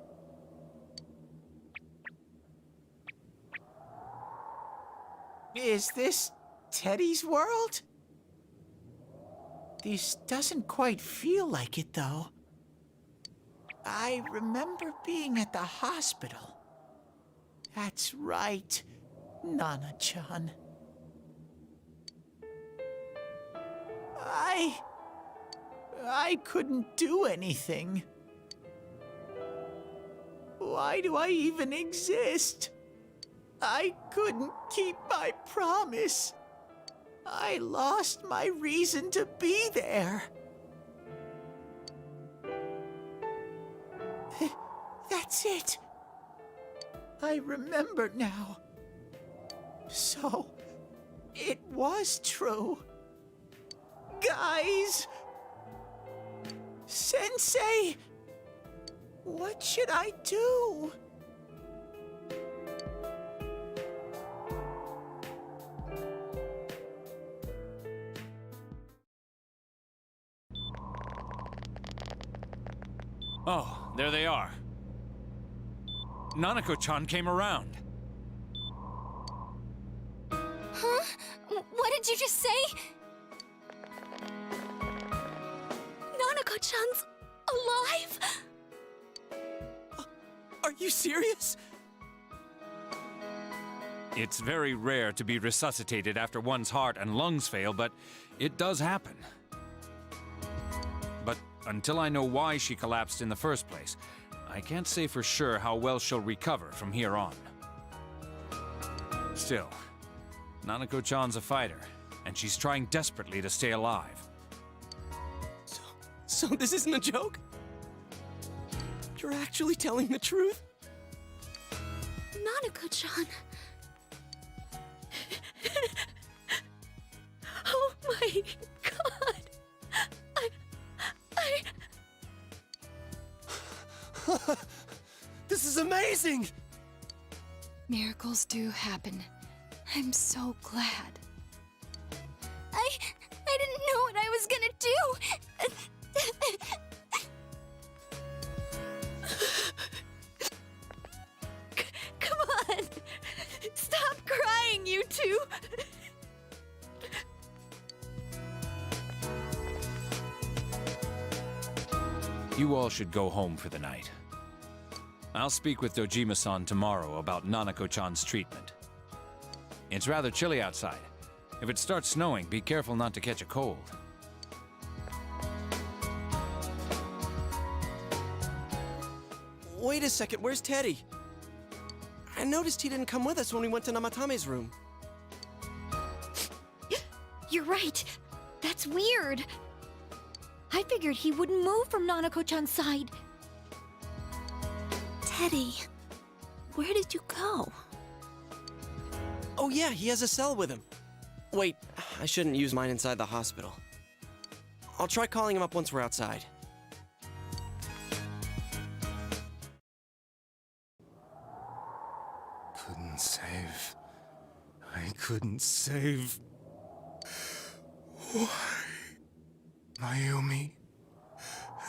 Is this Teddy's world? This doesn't quite feel like it, though. I remember being at the hospital. That's right, Nana-chan. I couldn't do anything. Why do I even exist? I couldn't keep my promise. I lost my reason to be there. That's it. I remember now. So, it was true. Guys! Sensei! What should I do? Oh, there they are. Nanako-chan came around. Huh? What did you just say? Nanako-chan's alive? Are you serious? It's very rare to be resuscitated after one's heart and lungs fail, but it does happen. But until I know why she collapsed in the first place, I can't say for sure how well she'll recover from here on. Still, Nanako-chan's a fighter, and she's trying desperately to stay alive. So this isn't a joke? You're actually telling the truth? Nanako-chan. Oh my god. This is amazing! Miracles do happen. I'm so glad. I didn't know what I was gonna do. Come on. Stop crying, you two. You all should go home for the night. I'll speak with Dojima-san tomorrow about Nanako-chan's treatment. It's rather chilly outside. If it starts snowing, be careful not to catch a cold. Wait a second, where's Teddy? I noticed he didn't come with us when we went to Namatame's room. You're right. That's weird. I figured he wouldn't move from Nanako-chan's side. Teddy, where did you go? Oh yeah, he has a cell with him. Wait, I shouldn't use mine inside the hospital. I'll try calling him up once we're outside. Couldn't save. I couldn't save. Why? Mayumi.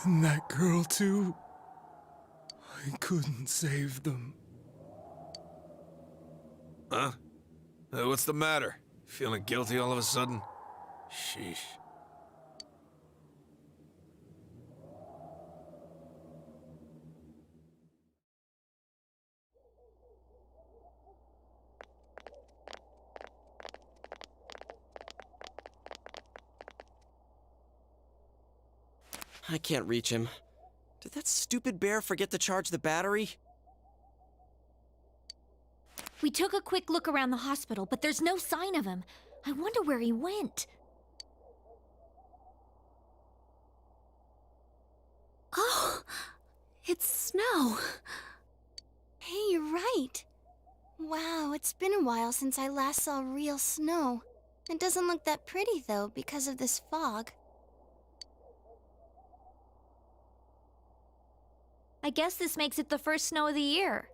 And that girl too. I couldn't save them. Huh? What's the matter? Feeling guilty all of a sudden? Sheesh. I can't reach him. Did that stupid bear forget to charge the battery? We took a quick look around the hospital, but there's no sign of him. I wonder where he went. Oh, it's snow. Hey, you're right. Wow, it's been a while since I last saw real snow. It doesn't look that pretty, though, because of this fog. I guess this makes it the first snow of the year.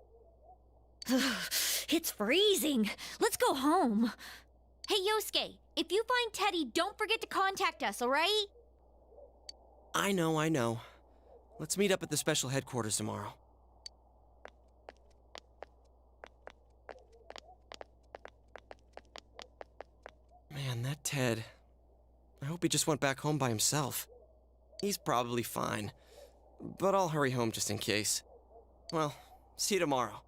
It's freezing. Let's go home. Hey, Yosuke, if you find Teddy, don't forget to contact us, alright? I know. Let's meet up at the special headquarters tomorrow. Man, that Ted. I hope he just went back home by himself. He's probably fine. But I'll hurry home just in case. Well, see you tomorrow.